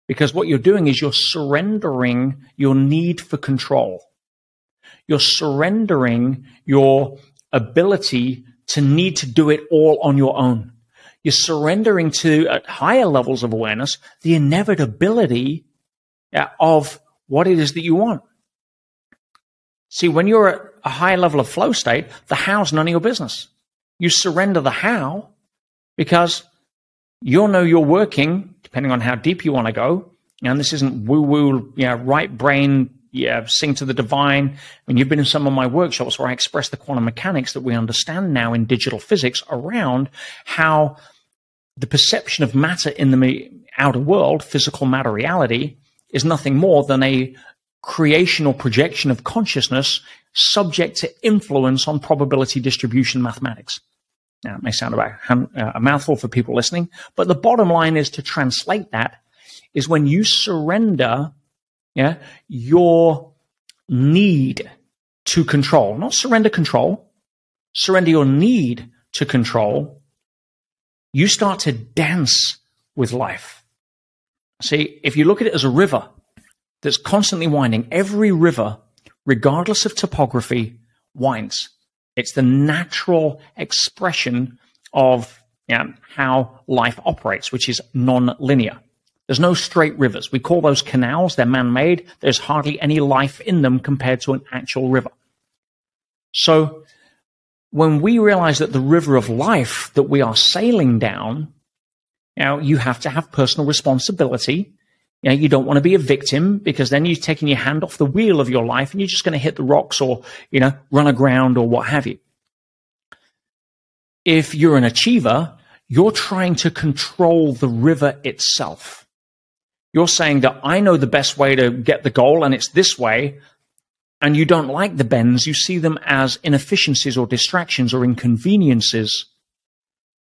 Because what you're doing is you're surrendering your need for control. You're surrendering your ability to need to do it all on your own. You're surrendering to, at higher levels of awareness, the inevitability of what it is that you want. See, when you're at a high level of flow state, the how's none of your business. You surrender the how because you'll know you're working, depending on how deep you want to go. And this isn't woo-woo, right brain, sing to the divine. When you've been in some of my workshops where I express the quantum mechanics that we understand now in digital physics around how the perception of matter in the outer world, physical matter reality, is nothing more than a creation or projection of consciousness subject to influence on probability distribution mathematics. Now, it may sound about a mouthful for people listening, but the bottom line is to translate that is when you surrender your need to control, not surrender control, surrender your need to control, you start to dance with life. See, if you look at it as a river that's constantly winding, every river, regardless of topography, winds. It's the natural expression of how life operates, which is non-linear. There's no straight rivers. We call those canals. They're man-made. There's hardly any life in them compared to an actual river. So when we realize that the river of life that we are sailing down, you have to have personal responsibility. You don't want to be a victim, because then you're taking your hand off the wheel of your life and you're just going to hit the rocks or, run aground or what have you. If you're an achiever, you're trying to control the river itself. You're saying that I know the best way to get the goal and it's this way, and you don't like the bends. You see them as inefficiencies or distractions or inconveniences.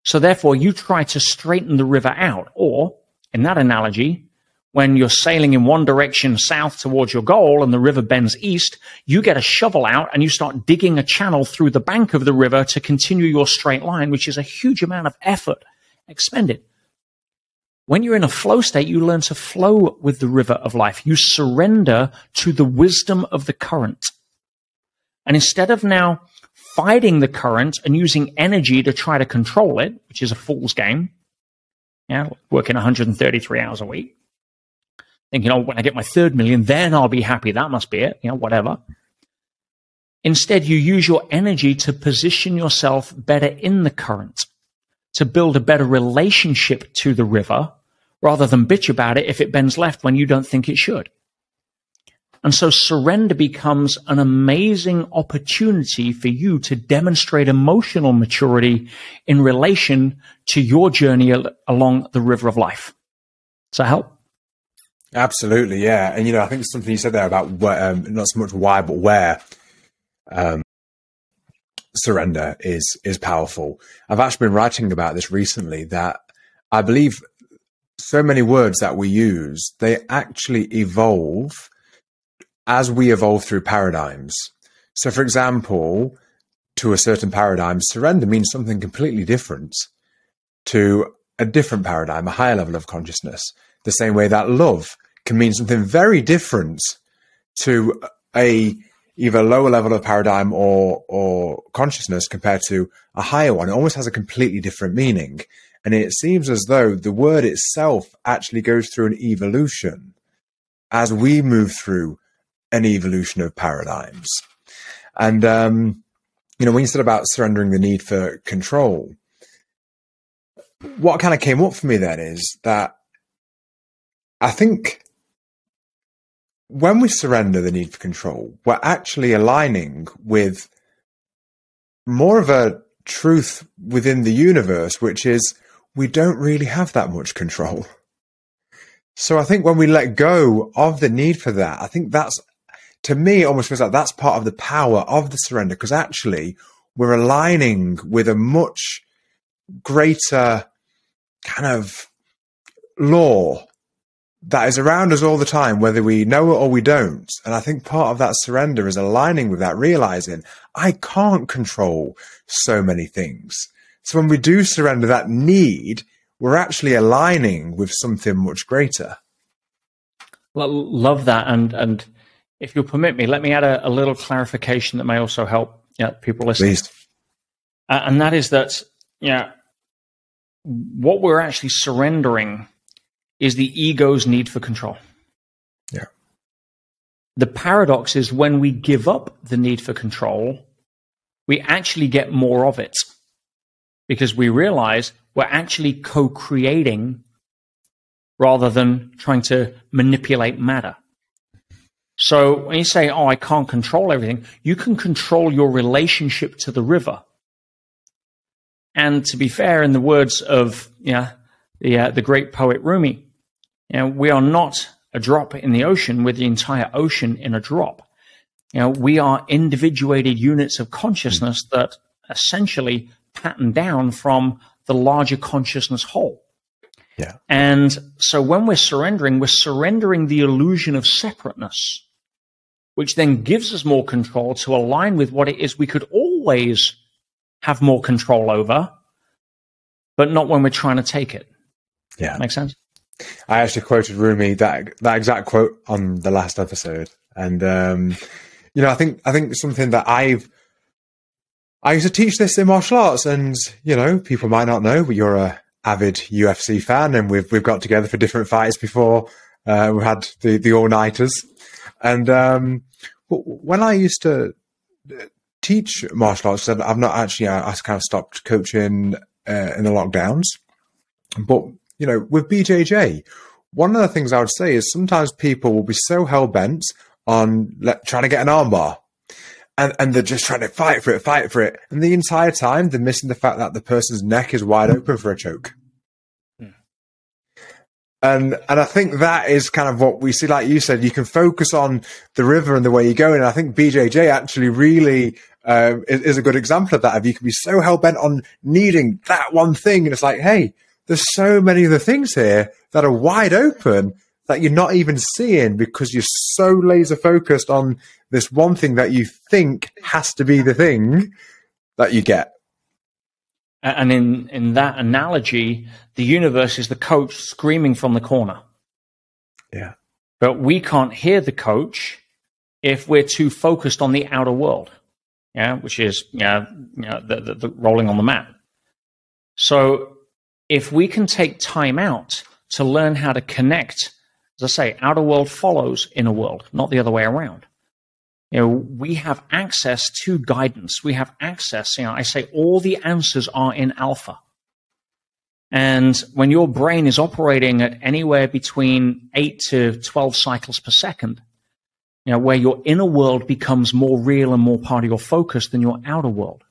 So therefore, you try to straighten the river out. Or, in that analogy, when you're sailing in one direction south towards your goal and the river bends east, you get a shovel out and you start digging a channel through the bank of the river to continue your straight line, which is a huge amount of effort expended. When you're in a flow state, you learn to flow with the river of life. You surrender to the wisdom of the current. And instead of now fighting the current and using energy to try to control it, which is a fool's game, working 133 hours a week, think, when I get my 3rd million, then I'll be happy. That must be it, whatever. Instead, you use your energy to position yourself better in the current, to build a better relationship to the river, rather than bitch about it if it bends left when you don't think it should. And so surrender becomes an amazing opportunity for you to demonstrate emotional maturity in relation to your journey along the river of life. Does that help? Absolutely, yeah. And, I think something you said there about not so much why, but where surrender is powerful. I've actually been writing about this recently, that I believe so many words that we use, they actually evolve as we evolve through paradigms. So, for example, to a certain paradigm, surrender means something completely different to a different paradigm, a higher level of consciousness. The same way that love can mean something very different to a either lower level of paradigm or consciousness compared to a higher one. It almost has a completely different meaning. And it seems as though the word itself actually goes through an evolution as we move through an evolution of paradigms. And, when you said about surrendering the need for control, what kind of came up for me then is that I think when we surrender the need for control, we're actually aligning with more of a truth within the universe, which is we don't really have that much control. So I think when we let go of the need for that, I think that's, to me, it almost feels like that's part of the power of the surrender, because actually we're aligning with a much greater kind of law that is around us all the time, whether we know it or we don't. And I think part of that surrender is aligning with that, realizing I can't control so many things. So when we do surrender that need, we're actually aligning with something much greater. Well, love that. And if you'll permit me, let me add a little clarification that may also help people listening. Please. And that is that, what we're actually surrendering is the ego's need for control. Yeah. The paradox is when we give up the need for control, we actually get more of it, because we realize we're actually co-creating rather than trying to manipulate matter. So when you say, oh, I can't control everything, you can control your relationship to the river. And to be fair, in the words of the great poet Rumi, we are not a drop in the ocean with the entire ocean in a drop. We are individuated units of consciousness that essentially pattern down from the larger consciousness whole. Yeah. And so when we're surrendering the illusion of separateness, which then gives us more control to align with what it is we could always have more control over, but not when we're trying to take it. Yeah. Make sense? I actually quoted Rumi, that exact quote, on the last episode. And, I think something that I used to teach this in martial arts, and, people might not know, but you're a avid UFC fan, and we've got together for different fights before. We had the all-nighters. And when I used to teach martial arts, I've not actually, I kind of stopped coaching in the lockdowns. But, with BJJ, one of the things I would say is sometimes people will be so hell-bent on trying to get an armbar. And they're just trying to fight for it. And the entire time, they're missing the fact that the person's neck is wide open for a choke. And I think that is kind of what we see. Like you said, you can focus on the river and the way you're going. And I think BJJ actually really is a good example of that. If you can be so hell-bent on needing that one thing, and it's like, hey, there's so many other things here that are wide open that you're not even seeing, because you're so laser focused on this one thing that you think has to be the thing that you get. And in that analogy, the universe is the coach screaming from the corner. Yeah. But we can't hear the coach if we're too focused on the outer world, which is the rolling on the mat. So if we can take time out to learn how to connect, as I say, outer world follows inner world, not the other way around. We have access to guidance. We have access. I say all the answers are in alpha. And when your brain is operating at anywhere between 8 to 12 cycles per second, where your inner world becomes more real and more part of your focus than your outer world,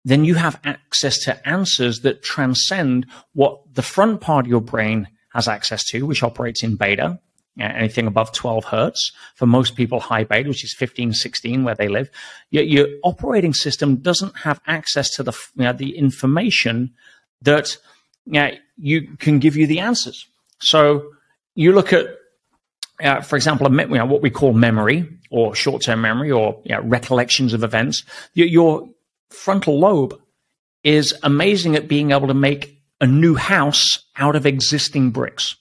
then you have access to answers that transcend what the front part of your brain has access to, which operates in beta. Anything above 12 hertz. For most people, high beta, which is 15, 16, where they live. Your operating system doesn't have access to the information that you can give you the answers. So you look at, for example, what we call memory, or short-term memory, or recollections of events. Your frontal lobe is amazing at being able to make a new house out of existing bricks.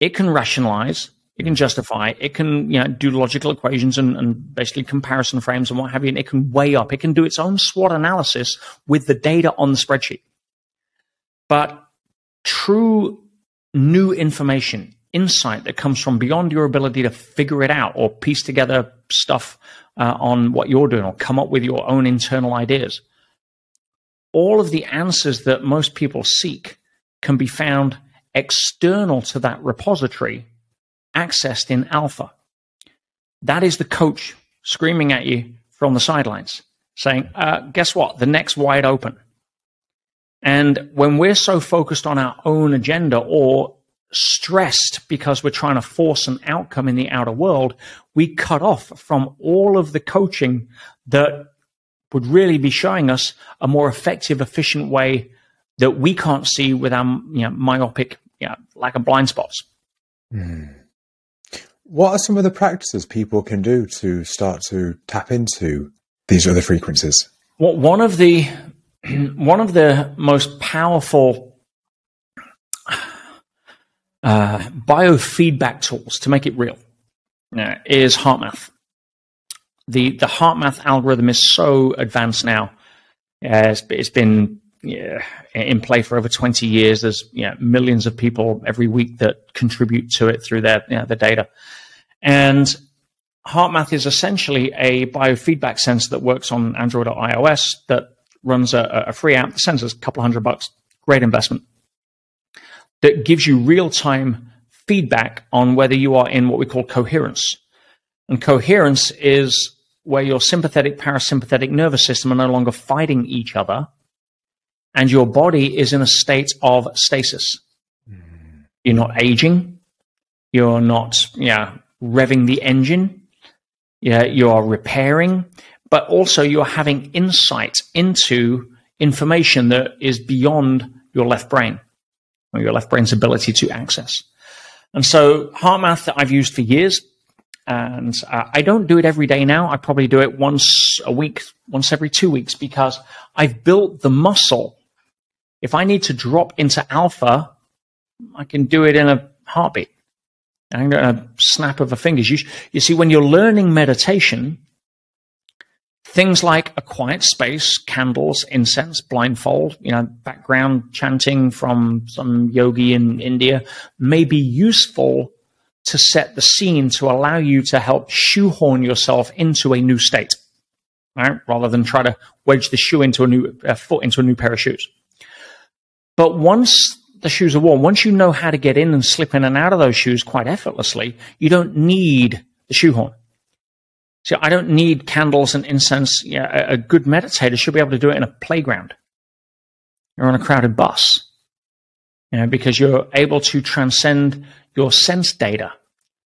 It can rationalize, it can justify, it can do logical equations and basically comparison frames and what have you, and it can weigh up. It can do its own SWOT analysis with the data on the spreadsheet. But true new information, insight that comes from beyond your ability to figure it out or piece together stuff on what you're doing or come up with your own internal ideas, all of the answers that most people seek can be found external to that repository, accessed in alpha. That is the coach screaming at you from the sidelines, saying, guess what? The neck's wide open. And when we're so focused on our own agenda or stressed because we're trying to force an outcome in the outer world, we cut off from all of the coaching that would really be showing us a more effective, efficient way that we can't see with our myopic lack of blind spots. What are some of the practices people can do to start to tap into these other frequencies? Well, one of the most powerful biofeedback tools to make it real is HeartMath. The HeartMath algorithm is so advanced now. It's been in play for over 20 years. There's millions of people every week that contribute to it through their the data. And HeartMath is essentially a biofeedback sensor that works on Android or iOS that runs a free app. The sensor's a couple $100, great investment, that gives you real-time feedback on whether you are in what we call coherence. And coherence is where your sympathetic, parasympathetic nervous system are no longer fighting each other, and your body is in a state of stasis. You're not aging. You're not revving the engine. You are repairing, but also you're having insight into information that is beyond your left brain, or your left brain's ability to access. And so HeartMath I've used for years, and I don't do it every day now. I probably do it once a week, once every 2 weeks, because I've built the muscle. If I need to drop into alpha, I can do it in a heartbeat. In a snap of a fingers. You see, when you're learning meditation, things like a quiet space, candles, incense, blindfold, background chanting from some yogi in India may be useful to set the scene to allow you to help shoehorn yourself into a new state, right? Rather than try to wedge the shoe into foot into a new pair of shoes. But once the shoes are worn, once you know how to get in and slip in and out of those shoes quite effortlessly, you don't need the shoehorn. So I don't need candles and incense. A good meditator should be able to do it in a playground or on a crowded bus, because you're able to transcend your sense data.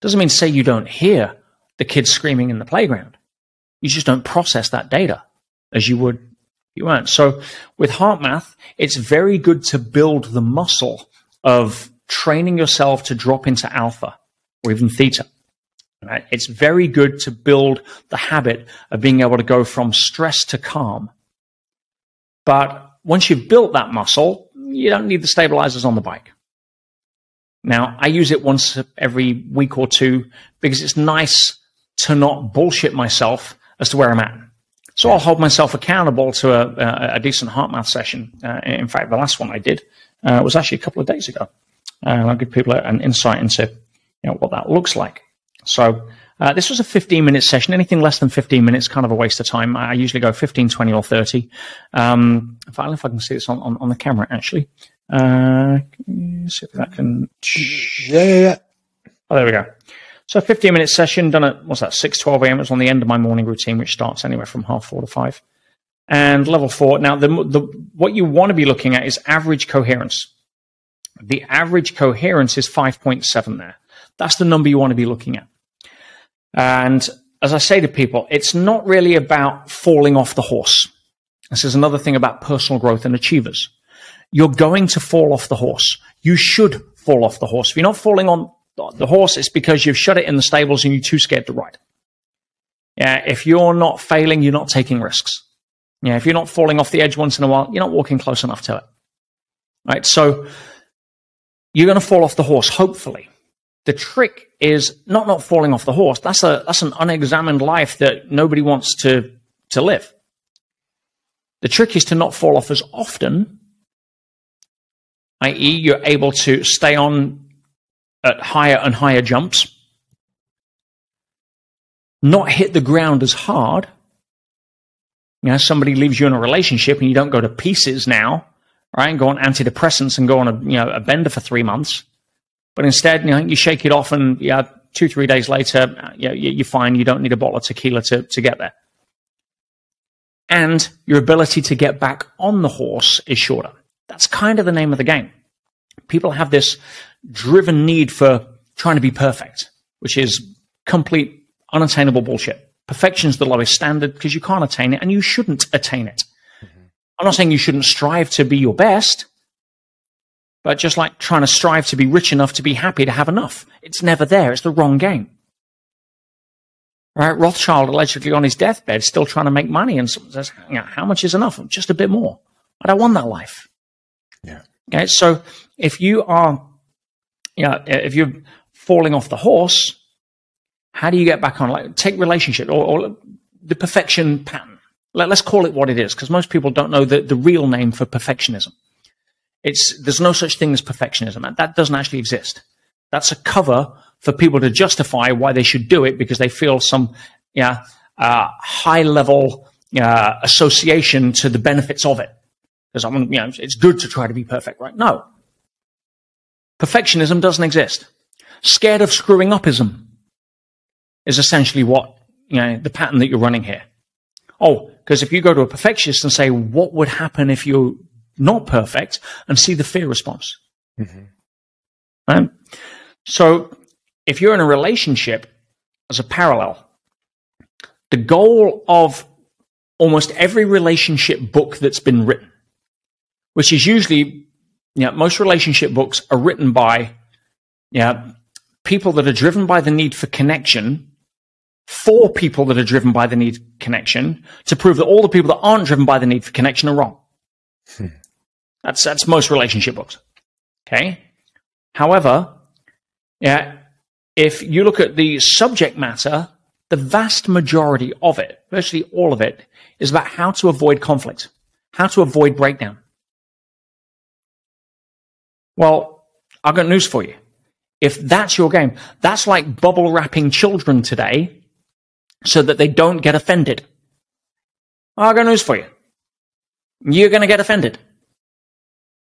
Doesn't mean to say you don't hear the kids screaming in the playground. You just don't process that data as you would if you weren't. So with HeartMath, it's very good to build the muscle of training yourself to drop into alpha or even theta. Right? It's very good to build the habit of being able to go from stress to calm. But once you've built that muscle, you don't need the stabilizers on the bike. Now, I use it once every week or two because it's nice to not bullshit myself as to where I'm at. So I'll hold myself accountable to a decent HeartMath session. In fact, the last one I did was actually a couple of days ago. And I'll give people an insight into what that looks like. So this was a 15-minute session. Anything less than 15 minutes, kind of a waste of time. I usually go 15, 20, or 30. In fact, I don't know if I can see this on the camera, actually. See if that can... Yeah. Oh, there we go. So a 15-minute session done at, 6:12 a.m. It was on the end of my morning routine, which starts anywhere from 4:30 to 5. And level 4. Now, what you want to be looking at is average coherence. The average coherence is 5.7 there. That's the number you want to be looking at. And as I say to people, it's not really about falling off the horse. This is another thing about personal growth and achievers. You're going to fall off the horse. You should fall off the horse. If you're not falling on the horse, it's because you've shut it in the stables and you're too scared to ride. If you're not failing, you're not taking risks. If you're not falling off the edge once in a while, you're not walking close enough to it. Right? So you're going to fall off the horse, hopefully. The trick is not falling off the horse. That's an unexamined life that nobody wants to live. The trick is to not fall off as often, i.e. you're able to stay on at higher and higher jumps, not hit the ground as hard. Somebody leaves you in a relationship and you don't go to pieces now, right, and go on antidepressants and go on a bender for 3 months. But instead, you shake it off and 2-3 days later, you find you don't need a bottle of tequila to get there. And your ability to get back on the horse is shorter. That's kind of the name of the game. People have this driven need for trying to be perfect, which is complete unattainable bullshit. Perfection is the lowest standard because you can't attain it and you shouldn't attain it. Mm-hmm. I'm not saying you shouldn't strive to be your best, but just like trying to strive to be rich enough to be happy to have enough. It's never there. It's the wrong game. Right? Rothschild allegedly on his deathbed still trying to make money and someone says, how much is enough? Just a bit more. I don't want that life. Yeah. Okay. So if you are, if you're falling off the horse, how do you get back on? Like, take relationship or the perfection pattern. Let's call it what it is, because most people don't know the real name for perfectionism. There's no such thing as perfectionism. That doesn't actually exist. That's a cover for people to justify why they should do it because they feel some high level association to the benefits of it. Because it's good to try to be perfect, right? No. Perfectionism doesn't exist. Scared of screwing upism is essentially what, the pattern that you're running here. Oh, because if you go to a perfectionist and say, what would happen if you're not perfect, and see the fear response. Mm-hmm. Right? So if you're in a relationship as a parallel, the goal of almost every relationship book that's been written, which is usually, most relationship books are written by people that are driven by the need for connection, for people that are driven by the need for connection, to prove that all the people that aren't driven by the need for connection are wrong. That's most relationship books. Okay? However, if you look at the subject matter, the vast majority of it, virtually all of it, is about how to avoid conflict, how to avoid breakdown. Well, I've got news for you. If that's your game, that's like bubble wrapping children today so that they don't get offended. I've got news for you. You're going to get offended.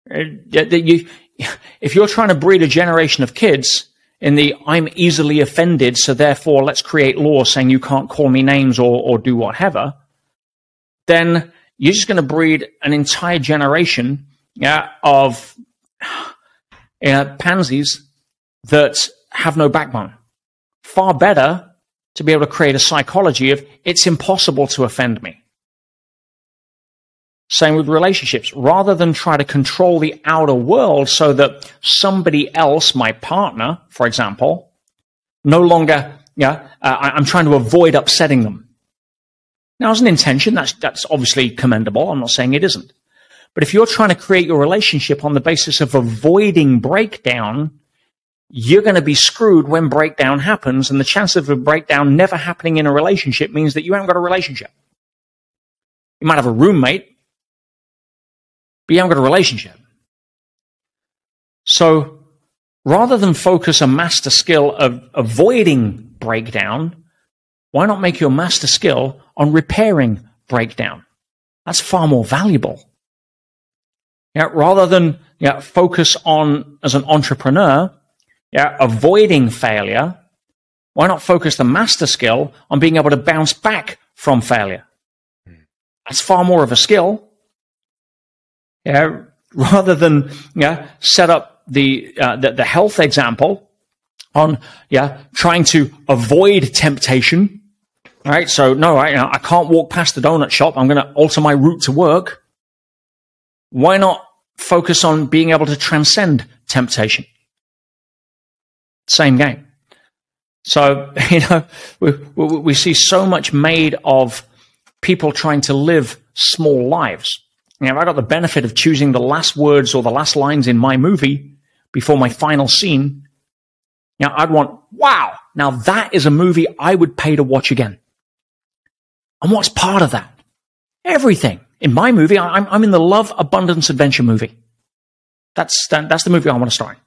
If you're trying to breed a generation of kids in the I'm easily offended, so therefore let's create laws saying you can't call me names or do whatever, then you're just going to breed an entire generation of pansies that have no backbone. Far better to be able to create a psychology of it's impossible to offend me. Same with relationships. Rather than try to control the outer world so that somebody else, my partner, for example, no longer, I'm trying to avoid upsetting them. Now, as an intention, that's obviously commendable. I'm not saying it isn't. But if you're trying to create your relationship on the basis of avoiding breakdown, you're going to be screwed when breakdown happens. And the chance of a breakdown never happening in a relationship means that you haven't got a relationship. You might have a roommate, but you haven't got a relationship. So rather than focus a master skill of avoiding breakdown, why not make your master skill on repairing breakdown? That's far more valuable. Rather than focus on, as an entrepreneur, avoiding failure, why not focus the master skill on being able to bounce back from failure? That's far more of a skill. Rather than set up the health example on trying to avoid temptation. All right, so no, I can't walk past the donut shop. I'm going to alter my route to work. Why not focus on being able to transcend temptation? Same game. So we see so much made of people trying to live small lives. If I got the benefit of choosing the last words or the last lines in my movie before my final scene, I'd want, wow, now that is a movie I would pay to watch again. And what's part of that? Everything. In my movie, I'm in the love, abundance, adventure movie. That's the movie I want to star in.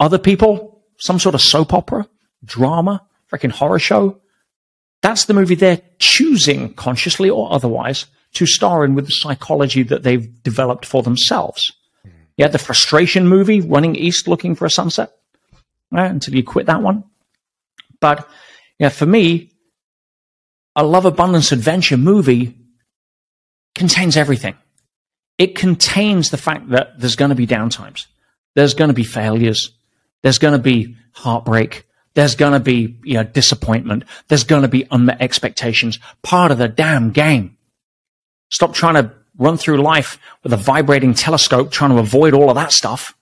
Other people, some sort of soap opera, drama, freaking horror show. That's the movie they're choosing, consciously or otherwise, to star in with the psychology that they've developed for themselves. The frustration movie, running east looking for a sunset, right, until you quit that one. But for me, a love, abundance, adventure movie contains everything. It contains the fact that there's going to be downtimes. There's going to be failures. There's going to be heartbreak. There's going to be disappointment. There's going to be unmet expectations. Part of the damn game. Stop trying to run through life with a vibrating telescope trying to avoid all of that stuff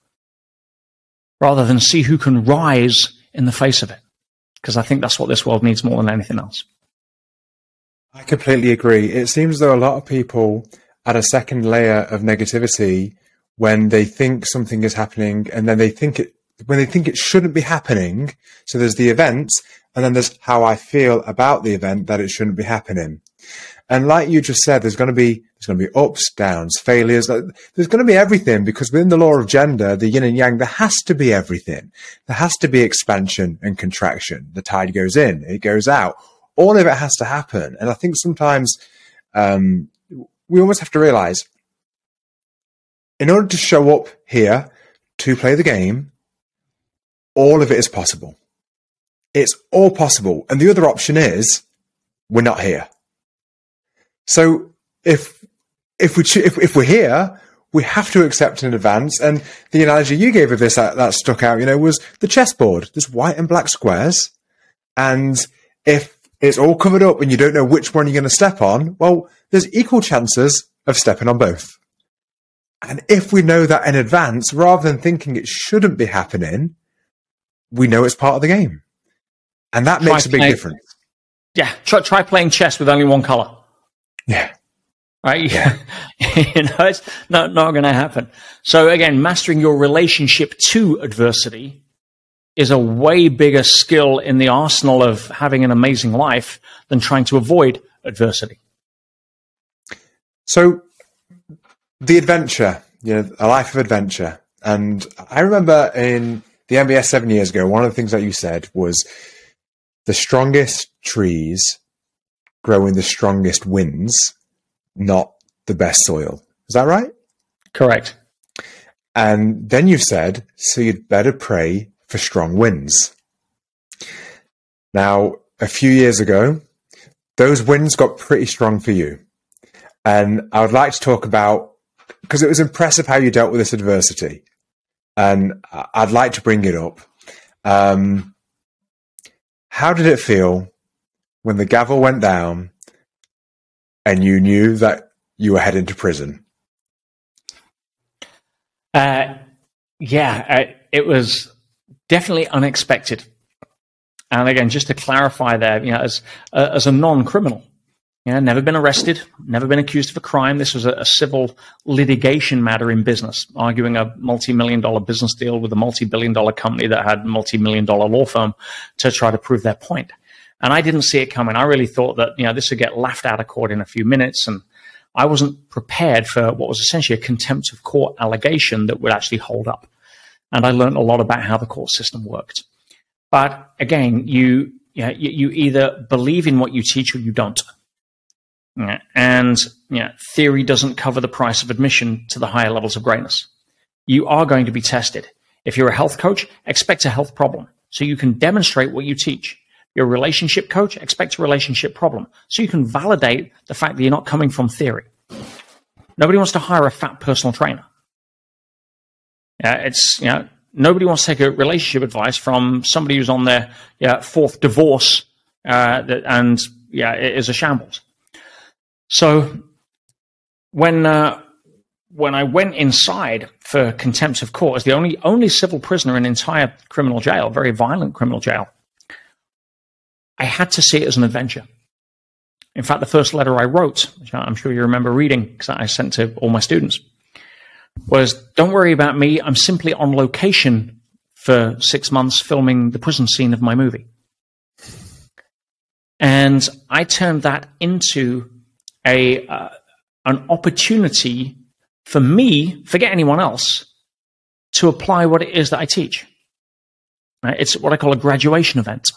rather than see who can rise in the face of it. Because I think that's what this world needs more than anything else. I completely agree. It seems though a lot of people add a second layer of negativity when they think something is happening, and then when they think it shouldn't be happening. So there's the event, and then there's how I feel about the event that it shouldn't be happening. And like you just said, there's going to be ups, downs, failures. There's going to be everything, because within the law of gender, the yin and yang, there has to be everything. There has to be expansion and contraction. The tide goes in, it goes out. All of it has to happen. And I think sometimes we almost have to realize, in order to show up here to play the game, all of it is possible. It's all possible. And the other option is we're not here. So if we're here, we have to accept in advance. And the analogy you gave of this that stuck out, was the chessboard. There's white and black squares. And if it's all covered up and you don't know which one you're going to step on, well, there's equal chances of stepping on both. And if we know that in advance, rather than thinking it shouldn't be happening, we know it's part of the game. And that makes a big difference. Yeah. Try playing chess with only one color. Yeah. Right? Yeah. It's not going to happen. So again, mastering your relationship to adversity is a way bigger skill in the arsenal of having an amazing life than trying to avoid adversity. So the adventure, a life of adventure. And I remember in the MBS 7 years ago, one of the things that you said was the strongest trees grow in the strongest winds, not the best soil. Is that right? Correct. And then you said, so you'd better pray for strong winds. Now, a few years ago, those winds got pretty strong for you. And I would like to talk about, because it was impressive how you dealt with this adversity. And I'd like to bring it up. How did it feel when the gavel went down and you knew that you were heading to prison? It was definitely unexpected. And again, just to clarify there, as a non-criminal, never been arrested, never been accused of a crime. This was a civil litigation matter in business, arguing a multi-million-dollar business deal with a multi-billion-dollar company that had a multi-million-dollar law firm to try to prove their point. And I didn't see it coming. I really thought that, this would get laughed out of court in a few minutes. And I wasn't prepared for what was essentially a contempt of court allegation that would actually hold up. And I learned a lot about how the court system worked. But again, you either believe in what you teach or you don't. And theory doesn't cover the price of admission to the higher levels of greatness. You are going to be tested. If you're a health coach, expect a health problem so you can demonstrate what you teach. You're a relationship coach, expect a relationship problem so you can validate the fact that you're not coming from theory. Nobody wants to hire a fat personal trainer. Nobody wants to take a relationship advice from somebody who's on their fourth divorce it is a shambles. So when I went inside for contempt of court as the only civil prisoner in an entire criminal jail, very violent criminal jail, I had to see it as an adventure. In fact, the first letter I wrote, which I'm sure you remember reading because I sent to all my students, was, don't worry about me. I'm simply on location for 6 months filming the prison scene of my movie. And I turned that into an opportunity for me, forget anyone else, to apply what it is that I teach. It's what I call a graduation event.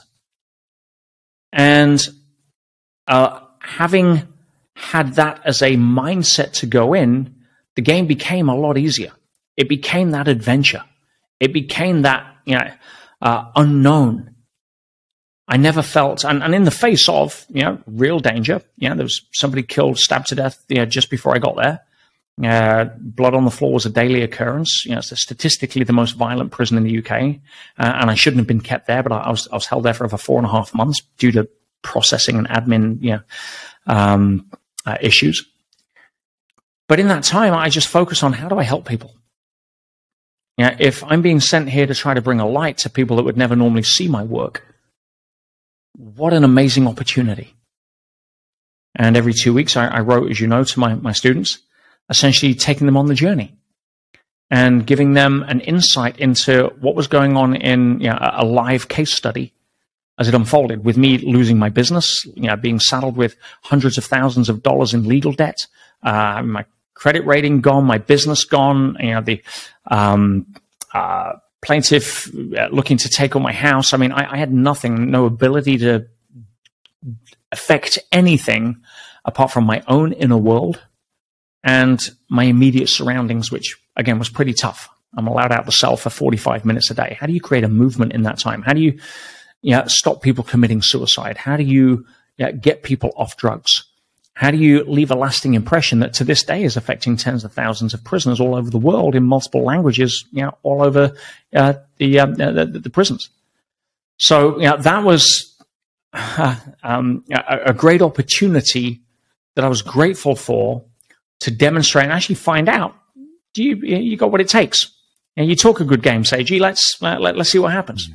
And having had that as a mindset to go in, the game became a lot easier. It became that adventure. It became that unknown. I never felt, and in the face of, real danger, there was somebody killed, stabbed to death, just before I got there. Blood on the floor was a daily occurrence. It's statistically the most violent prison in the UK, and I shouldn't have been kept there, but I was held there for over 4.5 months due to processing and admin, issues. But in that time, I just focused on, how do I help people? If I'm being sent here to try to bring a light to people that would never normally see my work, what an amazing opportunity. And every 2 weeks, I wrote, as you know, to my students, essentially taking them on the journey and giving them an insight into what was going on in a live case study as it unfolded, with me losing my business, being saddled with hundreds of thousands of dollars in legal debt, my credit rating gone, my business gone, the plaintiff looking to take on my house. I mean, I had nothing, no ability to affect anything apart from my own inner world and my immediate surroundings, which, again, was pretty tough. I'm allowed out the cell for 45 minutes a day. How do you create a movement in that time? How do you stop people committing suicide? How do you get people off drugs? How do you leave a lasting impression that to this day is affecting tens of thousands of prisoners all over the world in multiple languages, all over the prisons? So that was a great opportunity that I was grateful for, to demonstrate and actually find out, do you got what it takes? You talk a good game, Seiji. Let's see what happens.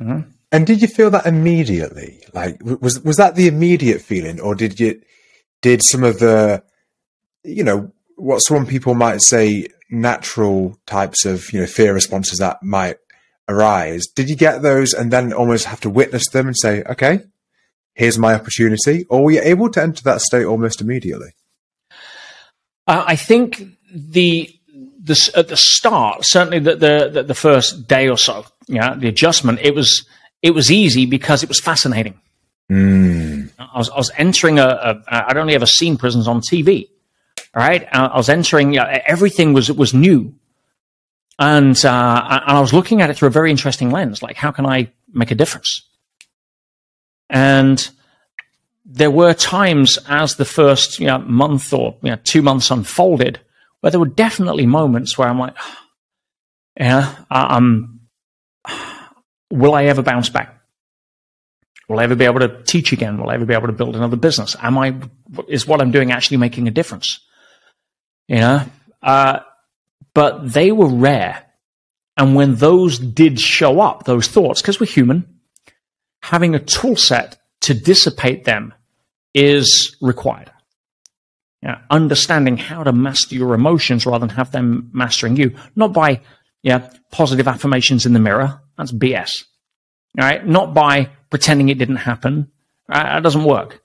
Mm-hmm. And did you feel that immediately? Like, was that the immediate feeling, or did some of the, what some people might say, natural types of, fear responses that might arise? Did you get those and then almost have to witness them and say, okay, here's my opportunity? Or were you able to enter that state almost immediately? I think at the start, certainly the first day or so, the adjustment, it was easy because it was fascinating. I was entering I'd only ever seen prisons on TV. All right, I was entering, everything was new, and I was looking at it through a very interesting lens. Like, how can I make a difference? And there were times as the first month or 2 months unfolded where there were definitely moments where I'm like, will I ever bounce back? Will I ever be able to teach again? Will I ever be able to build another business? Is what I'm doing actually making a difference? But they were rare. And when those did show up, those thoughts, because we're human, having a tool set to dissipate them is required. Understanding how to master your emotions rather than have them mastering you, not by positive affirmations in the mirror. That's BS. All right, not by pretending it didn't happen. That doesn't work.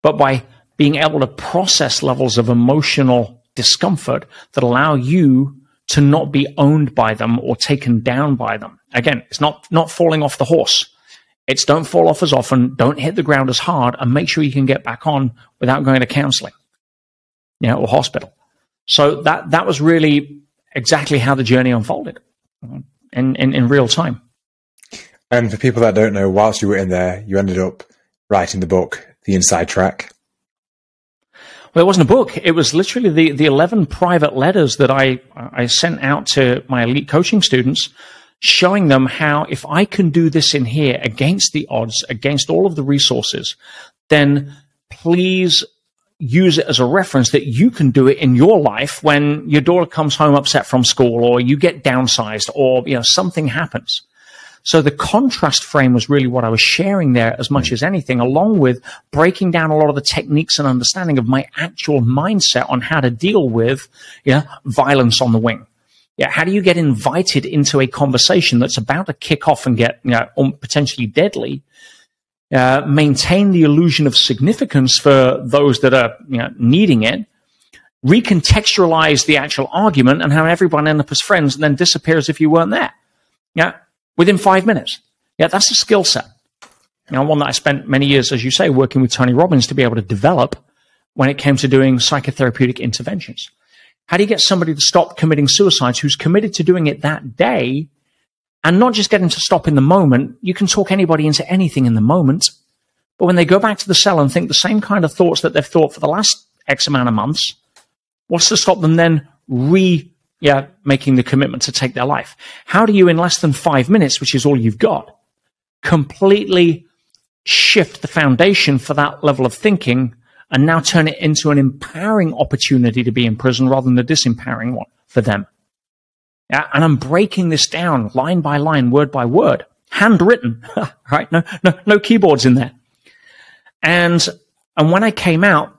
But by being able to process levels of emotional discomfort that allow you to not be owned by them or taken down by them. Again, it's not falling off the horse. It's don't fall off as often, don't hit the ground as hard, and make sure you can get back on without going to counseling, or hospital. So that was really exactly how the journey unfolded in real time. And for people that don't know, whilst you were in there, you ended up writing the book, The Inside Track. Well, it wasn't a book. It was literally the 11 private letters that I sent out to my elite coaching students, showing them how if I can do this in here against the odds, against all of the resources, then please use it as a reference that you can do it in your life when your daughter comes home upset from school, or you get downsized, or something happens. So the contrast frame was really what I was sharing there as much as anything, along with breaking down a lot of the techniques and understanding of my actual mindset on how to deal with violence on the wing. How do you get invited into a conversation that's about to kick off and get potentially deadly? Maintain the illusion of significance for those that are needing it. Recontextualize the actual argument and have everyone end up as friends and then disappear as if you weren't there. Within 5 minutes. That's a skill set. One that I spent many years, as you say, working with Tony Robbins to be able to develop when it came to doing psychotherapeutic interventions. How do you get somebody to stop committing suicides who's committed to doing it that day, And not just get them to stop in the moment. You can talk anybody into anything in the moment. But when they go back to the cell and think the same kind of thoughts that they've thought for the last X amount of months, what's to stop them then making the commitment to take their life? How do you, in less than 5 minutes, which is all you've got, completely shift the foundation for that level of thinking and now turn it into an empowering opportunity to be in prison rather than a disempowering one for them? Yeah, and I'm breaking this down line by line, word by word, handwritten, right? No keyboards in there. And when I came out,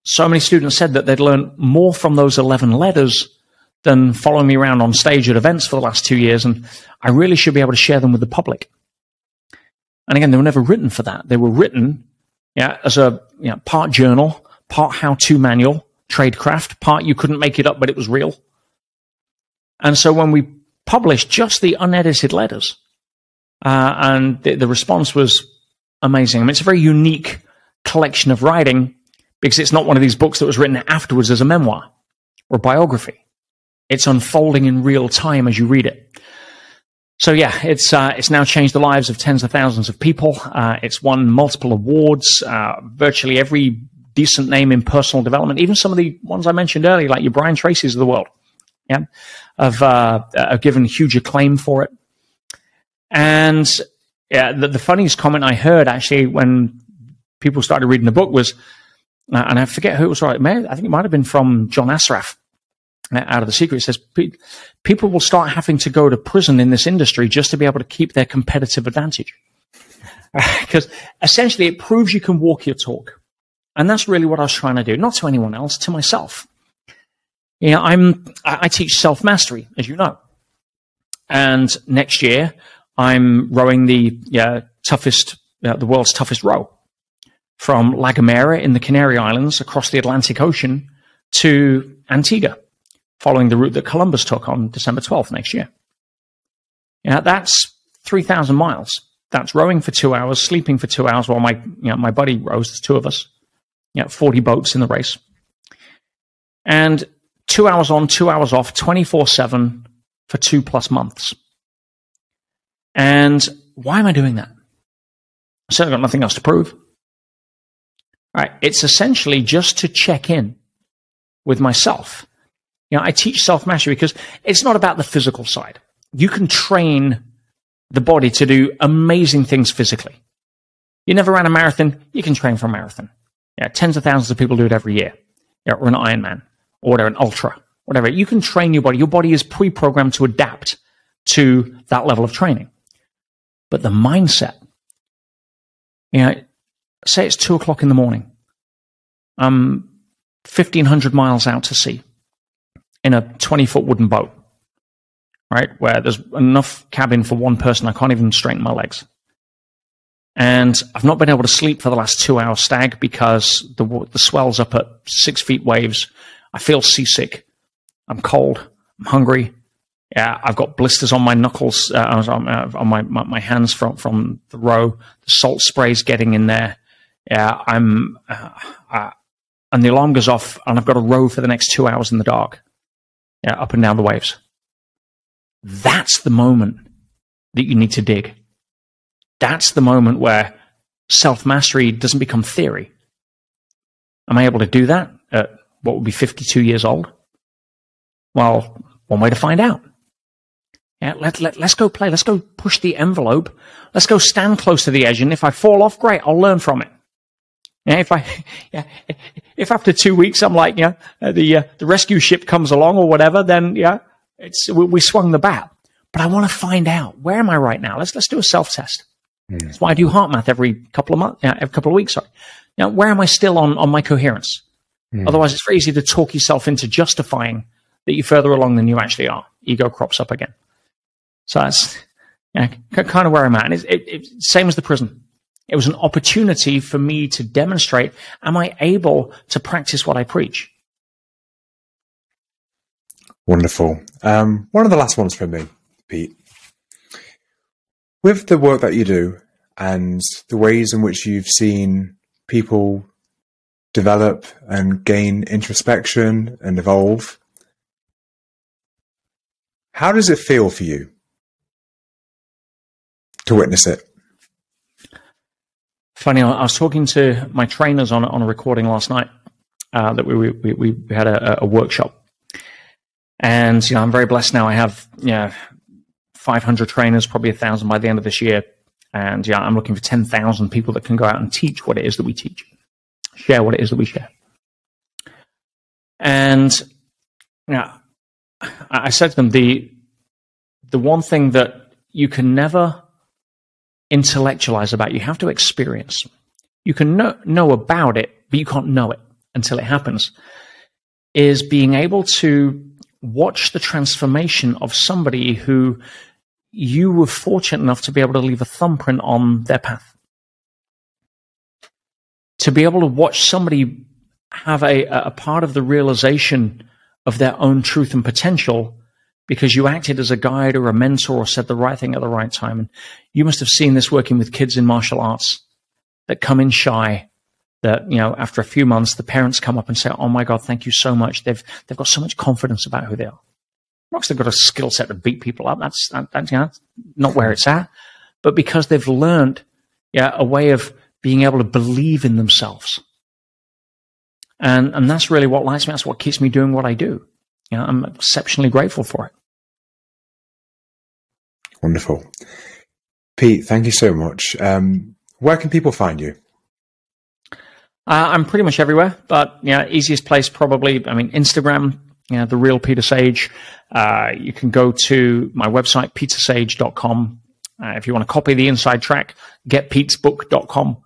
so many students said that they'd learned more from those 11 letters than following me around on stage at events for the last 2 years, and I really should be able to share them with the public. And again, they were never written for that. They were written as a part journal, part how-to manual, tradecraft, part you couldn't make it up, but it was real. And so when we published just the unedited letters, and the response was amazing. I mean, it's a very unique collection of writing because it's not one of these books that was written afterwards as a memoir or biography. It's unfolding in real time as you read it. So yeah, it's now changed the lives of tens of thousands of people. It's won multiple awards, virtually every decent name in personal development, even some of the ones I mentioned earlier, like your Brian Tracy's of the world. Yeah, have given huge acclaim for it. And the funniest comment I heard actually when people started reading the book was, and I forget who it was, I think it might have been from John Asraf, out of The Secret. It says, people will start having to go to prison in this industry just to be able to keep their competitive advantage. Because essentially it proves you can walk your talk. And that's really what I was trying to do, not to anyone else, to myself. I teach self-mastery, as you know. And next year, I'm rowing the world's toughest row from La Gomera in the Canary Islands across the Atlantic Ocean to Antigua, following the route that Columbus took on December 12th next year. That's 3,000 miles. That's rowing for 2 hours, sleeping for 2 hours while my buddy rows. There's two of us. 40 boats in the race. And 2 hours on, 2 hours off, 24/7 for 2+ months. And why am I doing that? I certainly got nothing else to prove. Right? It's essentially just to check in with myself. I teach self-mastery because it's not about the physical side. You can train the body to do amazing things physically. You never ran a marathon, you can train for a marathon. Tens of thousands of people do it every year. Or an Ironman. Or an ultra, whatever. You can train your body. Your body is pre-programmed to adapt to that level of training. But the mindset, say it's 2 o'clock in the morning. I'm 1,500 miles out to sea in a 20-foot wooden boat, right? Where there's enough cabin for one person. I can't even straighten my legs. And I've not been able to sleep for the last 2 hours stag because the swell's up at 6 feet waves. I feel seasick. I'm cold. I'm hungry. I've got blisters on my knuckles, on my hands from the row. The salt spray's getting in there. And the alarm goes off, and I've got to row for the next 2 hours in the dark, up and down the waves. That's the moment that you need to dig. That's the moment where self-mastery doesn't become theory. Am I able to do that at what would be 52 years old? Well, one way to find out. Let's go play. Let's go push the envelope. Let's go stand close to the edge. And if I fall off, great, I'll learn from it. If after 2 weeks I'm like, the rescue ship comes along or whatever, then we swung the bat. But I want to find out, where am I right now? Let's do a self-test. That's why I do heart math every couple of months, every couple of weeks. Sorry. Where am I still on my coherence? Otherwise, it's very easy to talk yourself into justifying that you're further along than you actually are. Ego crops up again. So that's kind of where I'm at. And it's same as the prison. It was an opportunity for me to demonstrate, am I able to practice what I preach? Wonderful. One of the last ones from me, Pete. With the work that you do and the ways in which you've seen people develop and gain introspection and evolve, How does it feel for you to witness it? Funny, I was talking to my trainers on a recording last night that we had a workshop. And, I'm very blessed now. I have, 500 trainers, probably 1,000 by the end of this year. And, I'm looking for 10,000 people that can go out and teach what it is that we teach, share what it is that we share. And, I said to them, the one thing that you can never intellectualize about, you have to experience. You can know about it, but you can't know it until it happens, is being able to watch the transformation of somebody who you were fortunate enough to be able to leave a thumbprint on their path. To be able to watch somebody have a part of the realization of their own truth and potential because you acted as a guide or a mentor or said the right thing at the right time. And you must have seen this working with kids in martial arts that come in shy, that, after a few months, the parents come up and say, oh my God, thank you so much. They've got so much confidence about who they are. Not because they've got a skill set to beat people up. That's not where it's at. But because they've learned a way of being able to believe in themselves. And that's really what lights me. That's what keeps me doing what I do. I'm exceptionally grateful for it. Wonderful. Pete, thank you so much. Where can people find you? I'm pretty much everywhere, but easiest place probably, Instagram, The Real Peter Sage. You can go to my website, petersage.com. If you want to copy the inside track, getpetesbook.com.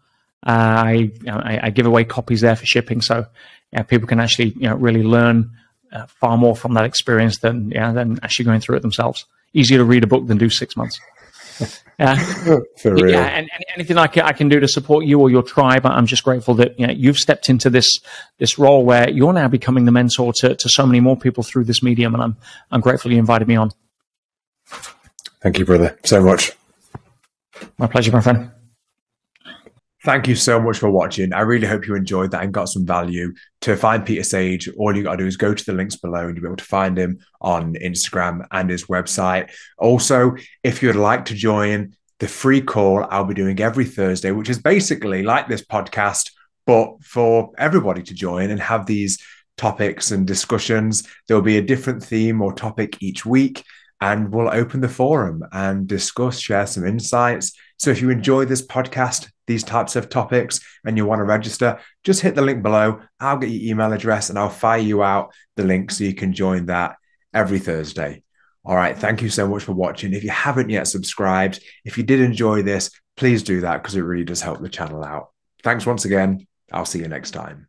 I give away copies there for shipping, so people can actually really learn far more from that experience than actually going through it themselves. Easier to read a book than do 6 months. For real. Yeah, and anything I can do to support you or your tribe, I'm just grateful that you've stepped into this role where you're now becoming the mentor to so many more people through this medium, and I'm grateful you invited me on. Thank you, brother, so much. My pleasure, my friend. Thank you so much for watching. I really hope you enjoyed that and got some value. To find Peter Sage, all you got to do is go to the links below and you'll be able to find him on Instagram and his website. Also, if you'd like to join the free call I'll be doing every Thursday, which is basically like this podcast, but for everybody to join and have these topics and discussions. There'll be a different theme or topic each week, and we'll open the forum and discuss, share some insights. So if you enjoy this podcast, these types of topics, and you want to register, just hit the link below. I'll get your email address and I'll fire you out the link so you can join that every Thursday. All right. Thank you so much for watching. If you haven't yet subscribed, if you did enjoy this, please do that because it really does help the channel out. Thanks once again. I'll see you next time.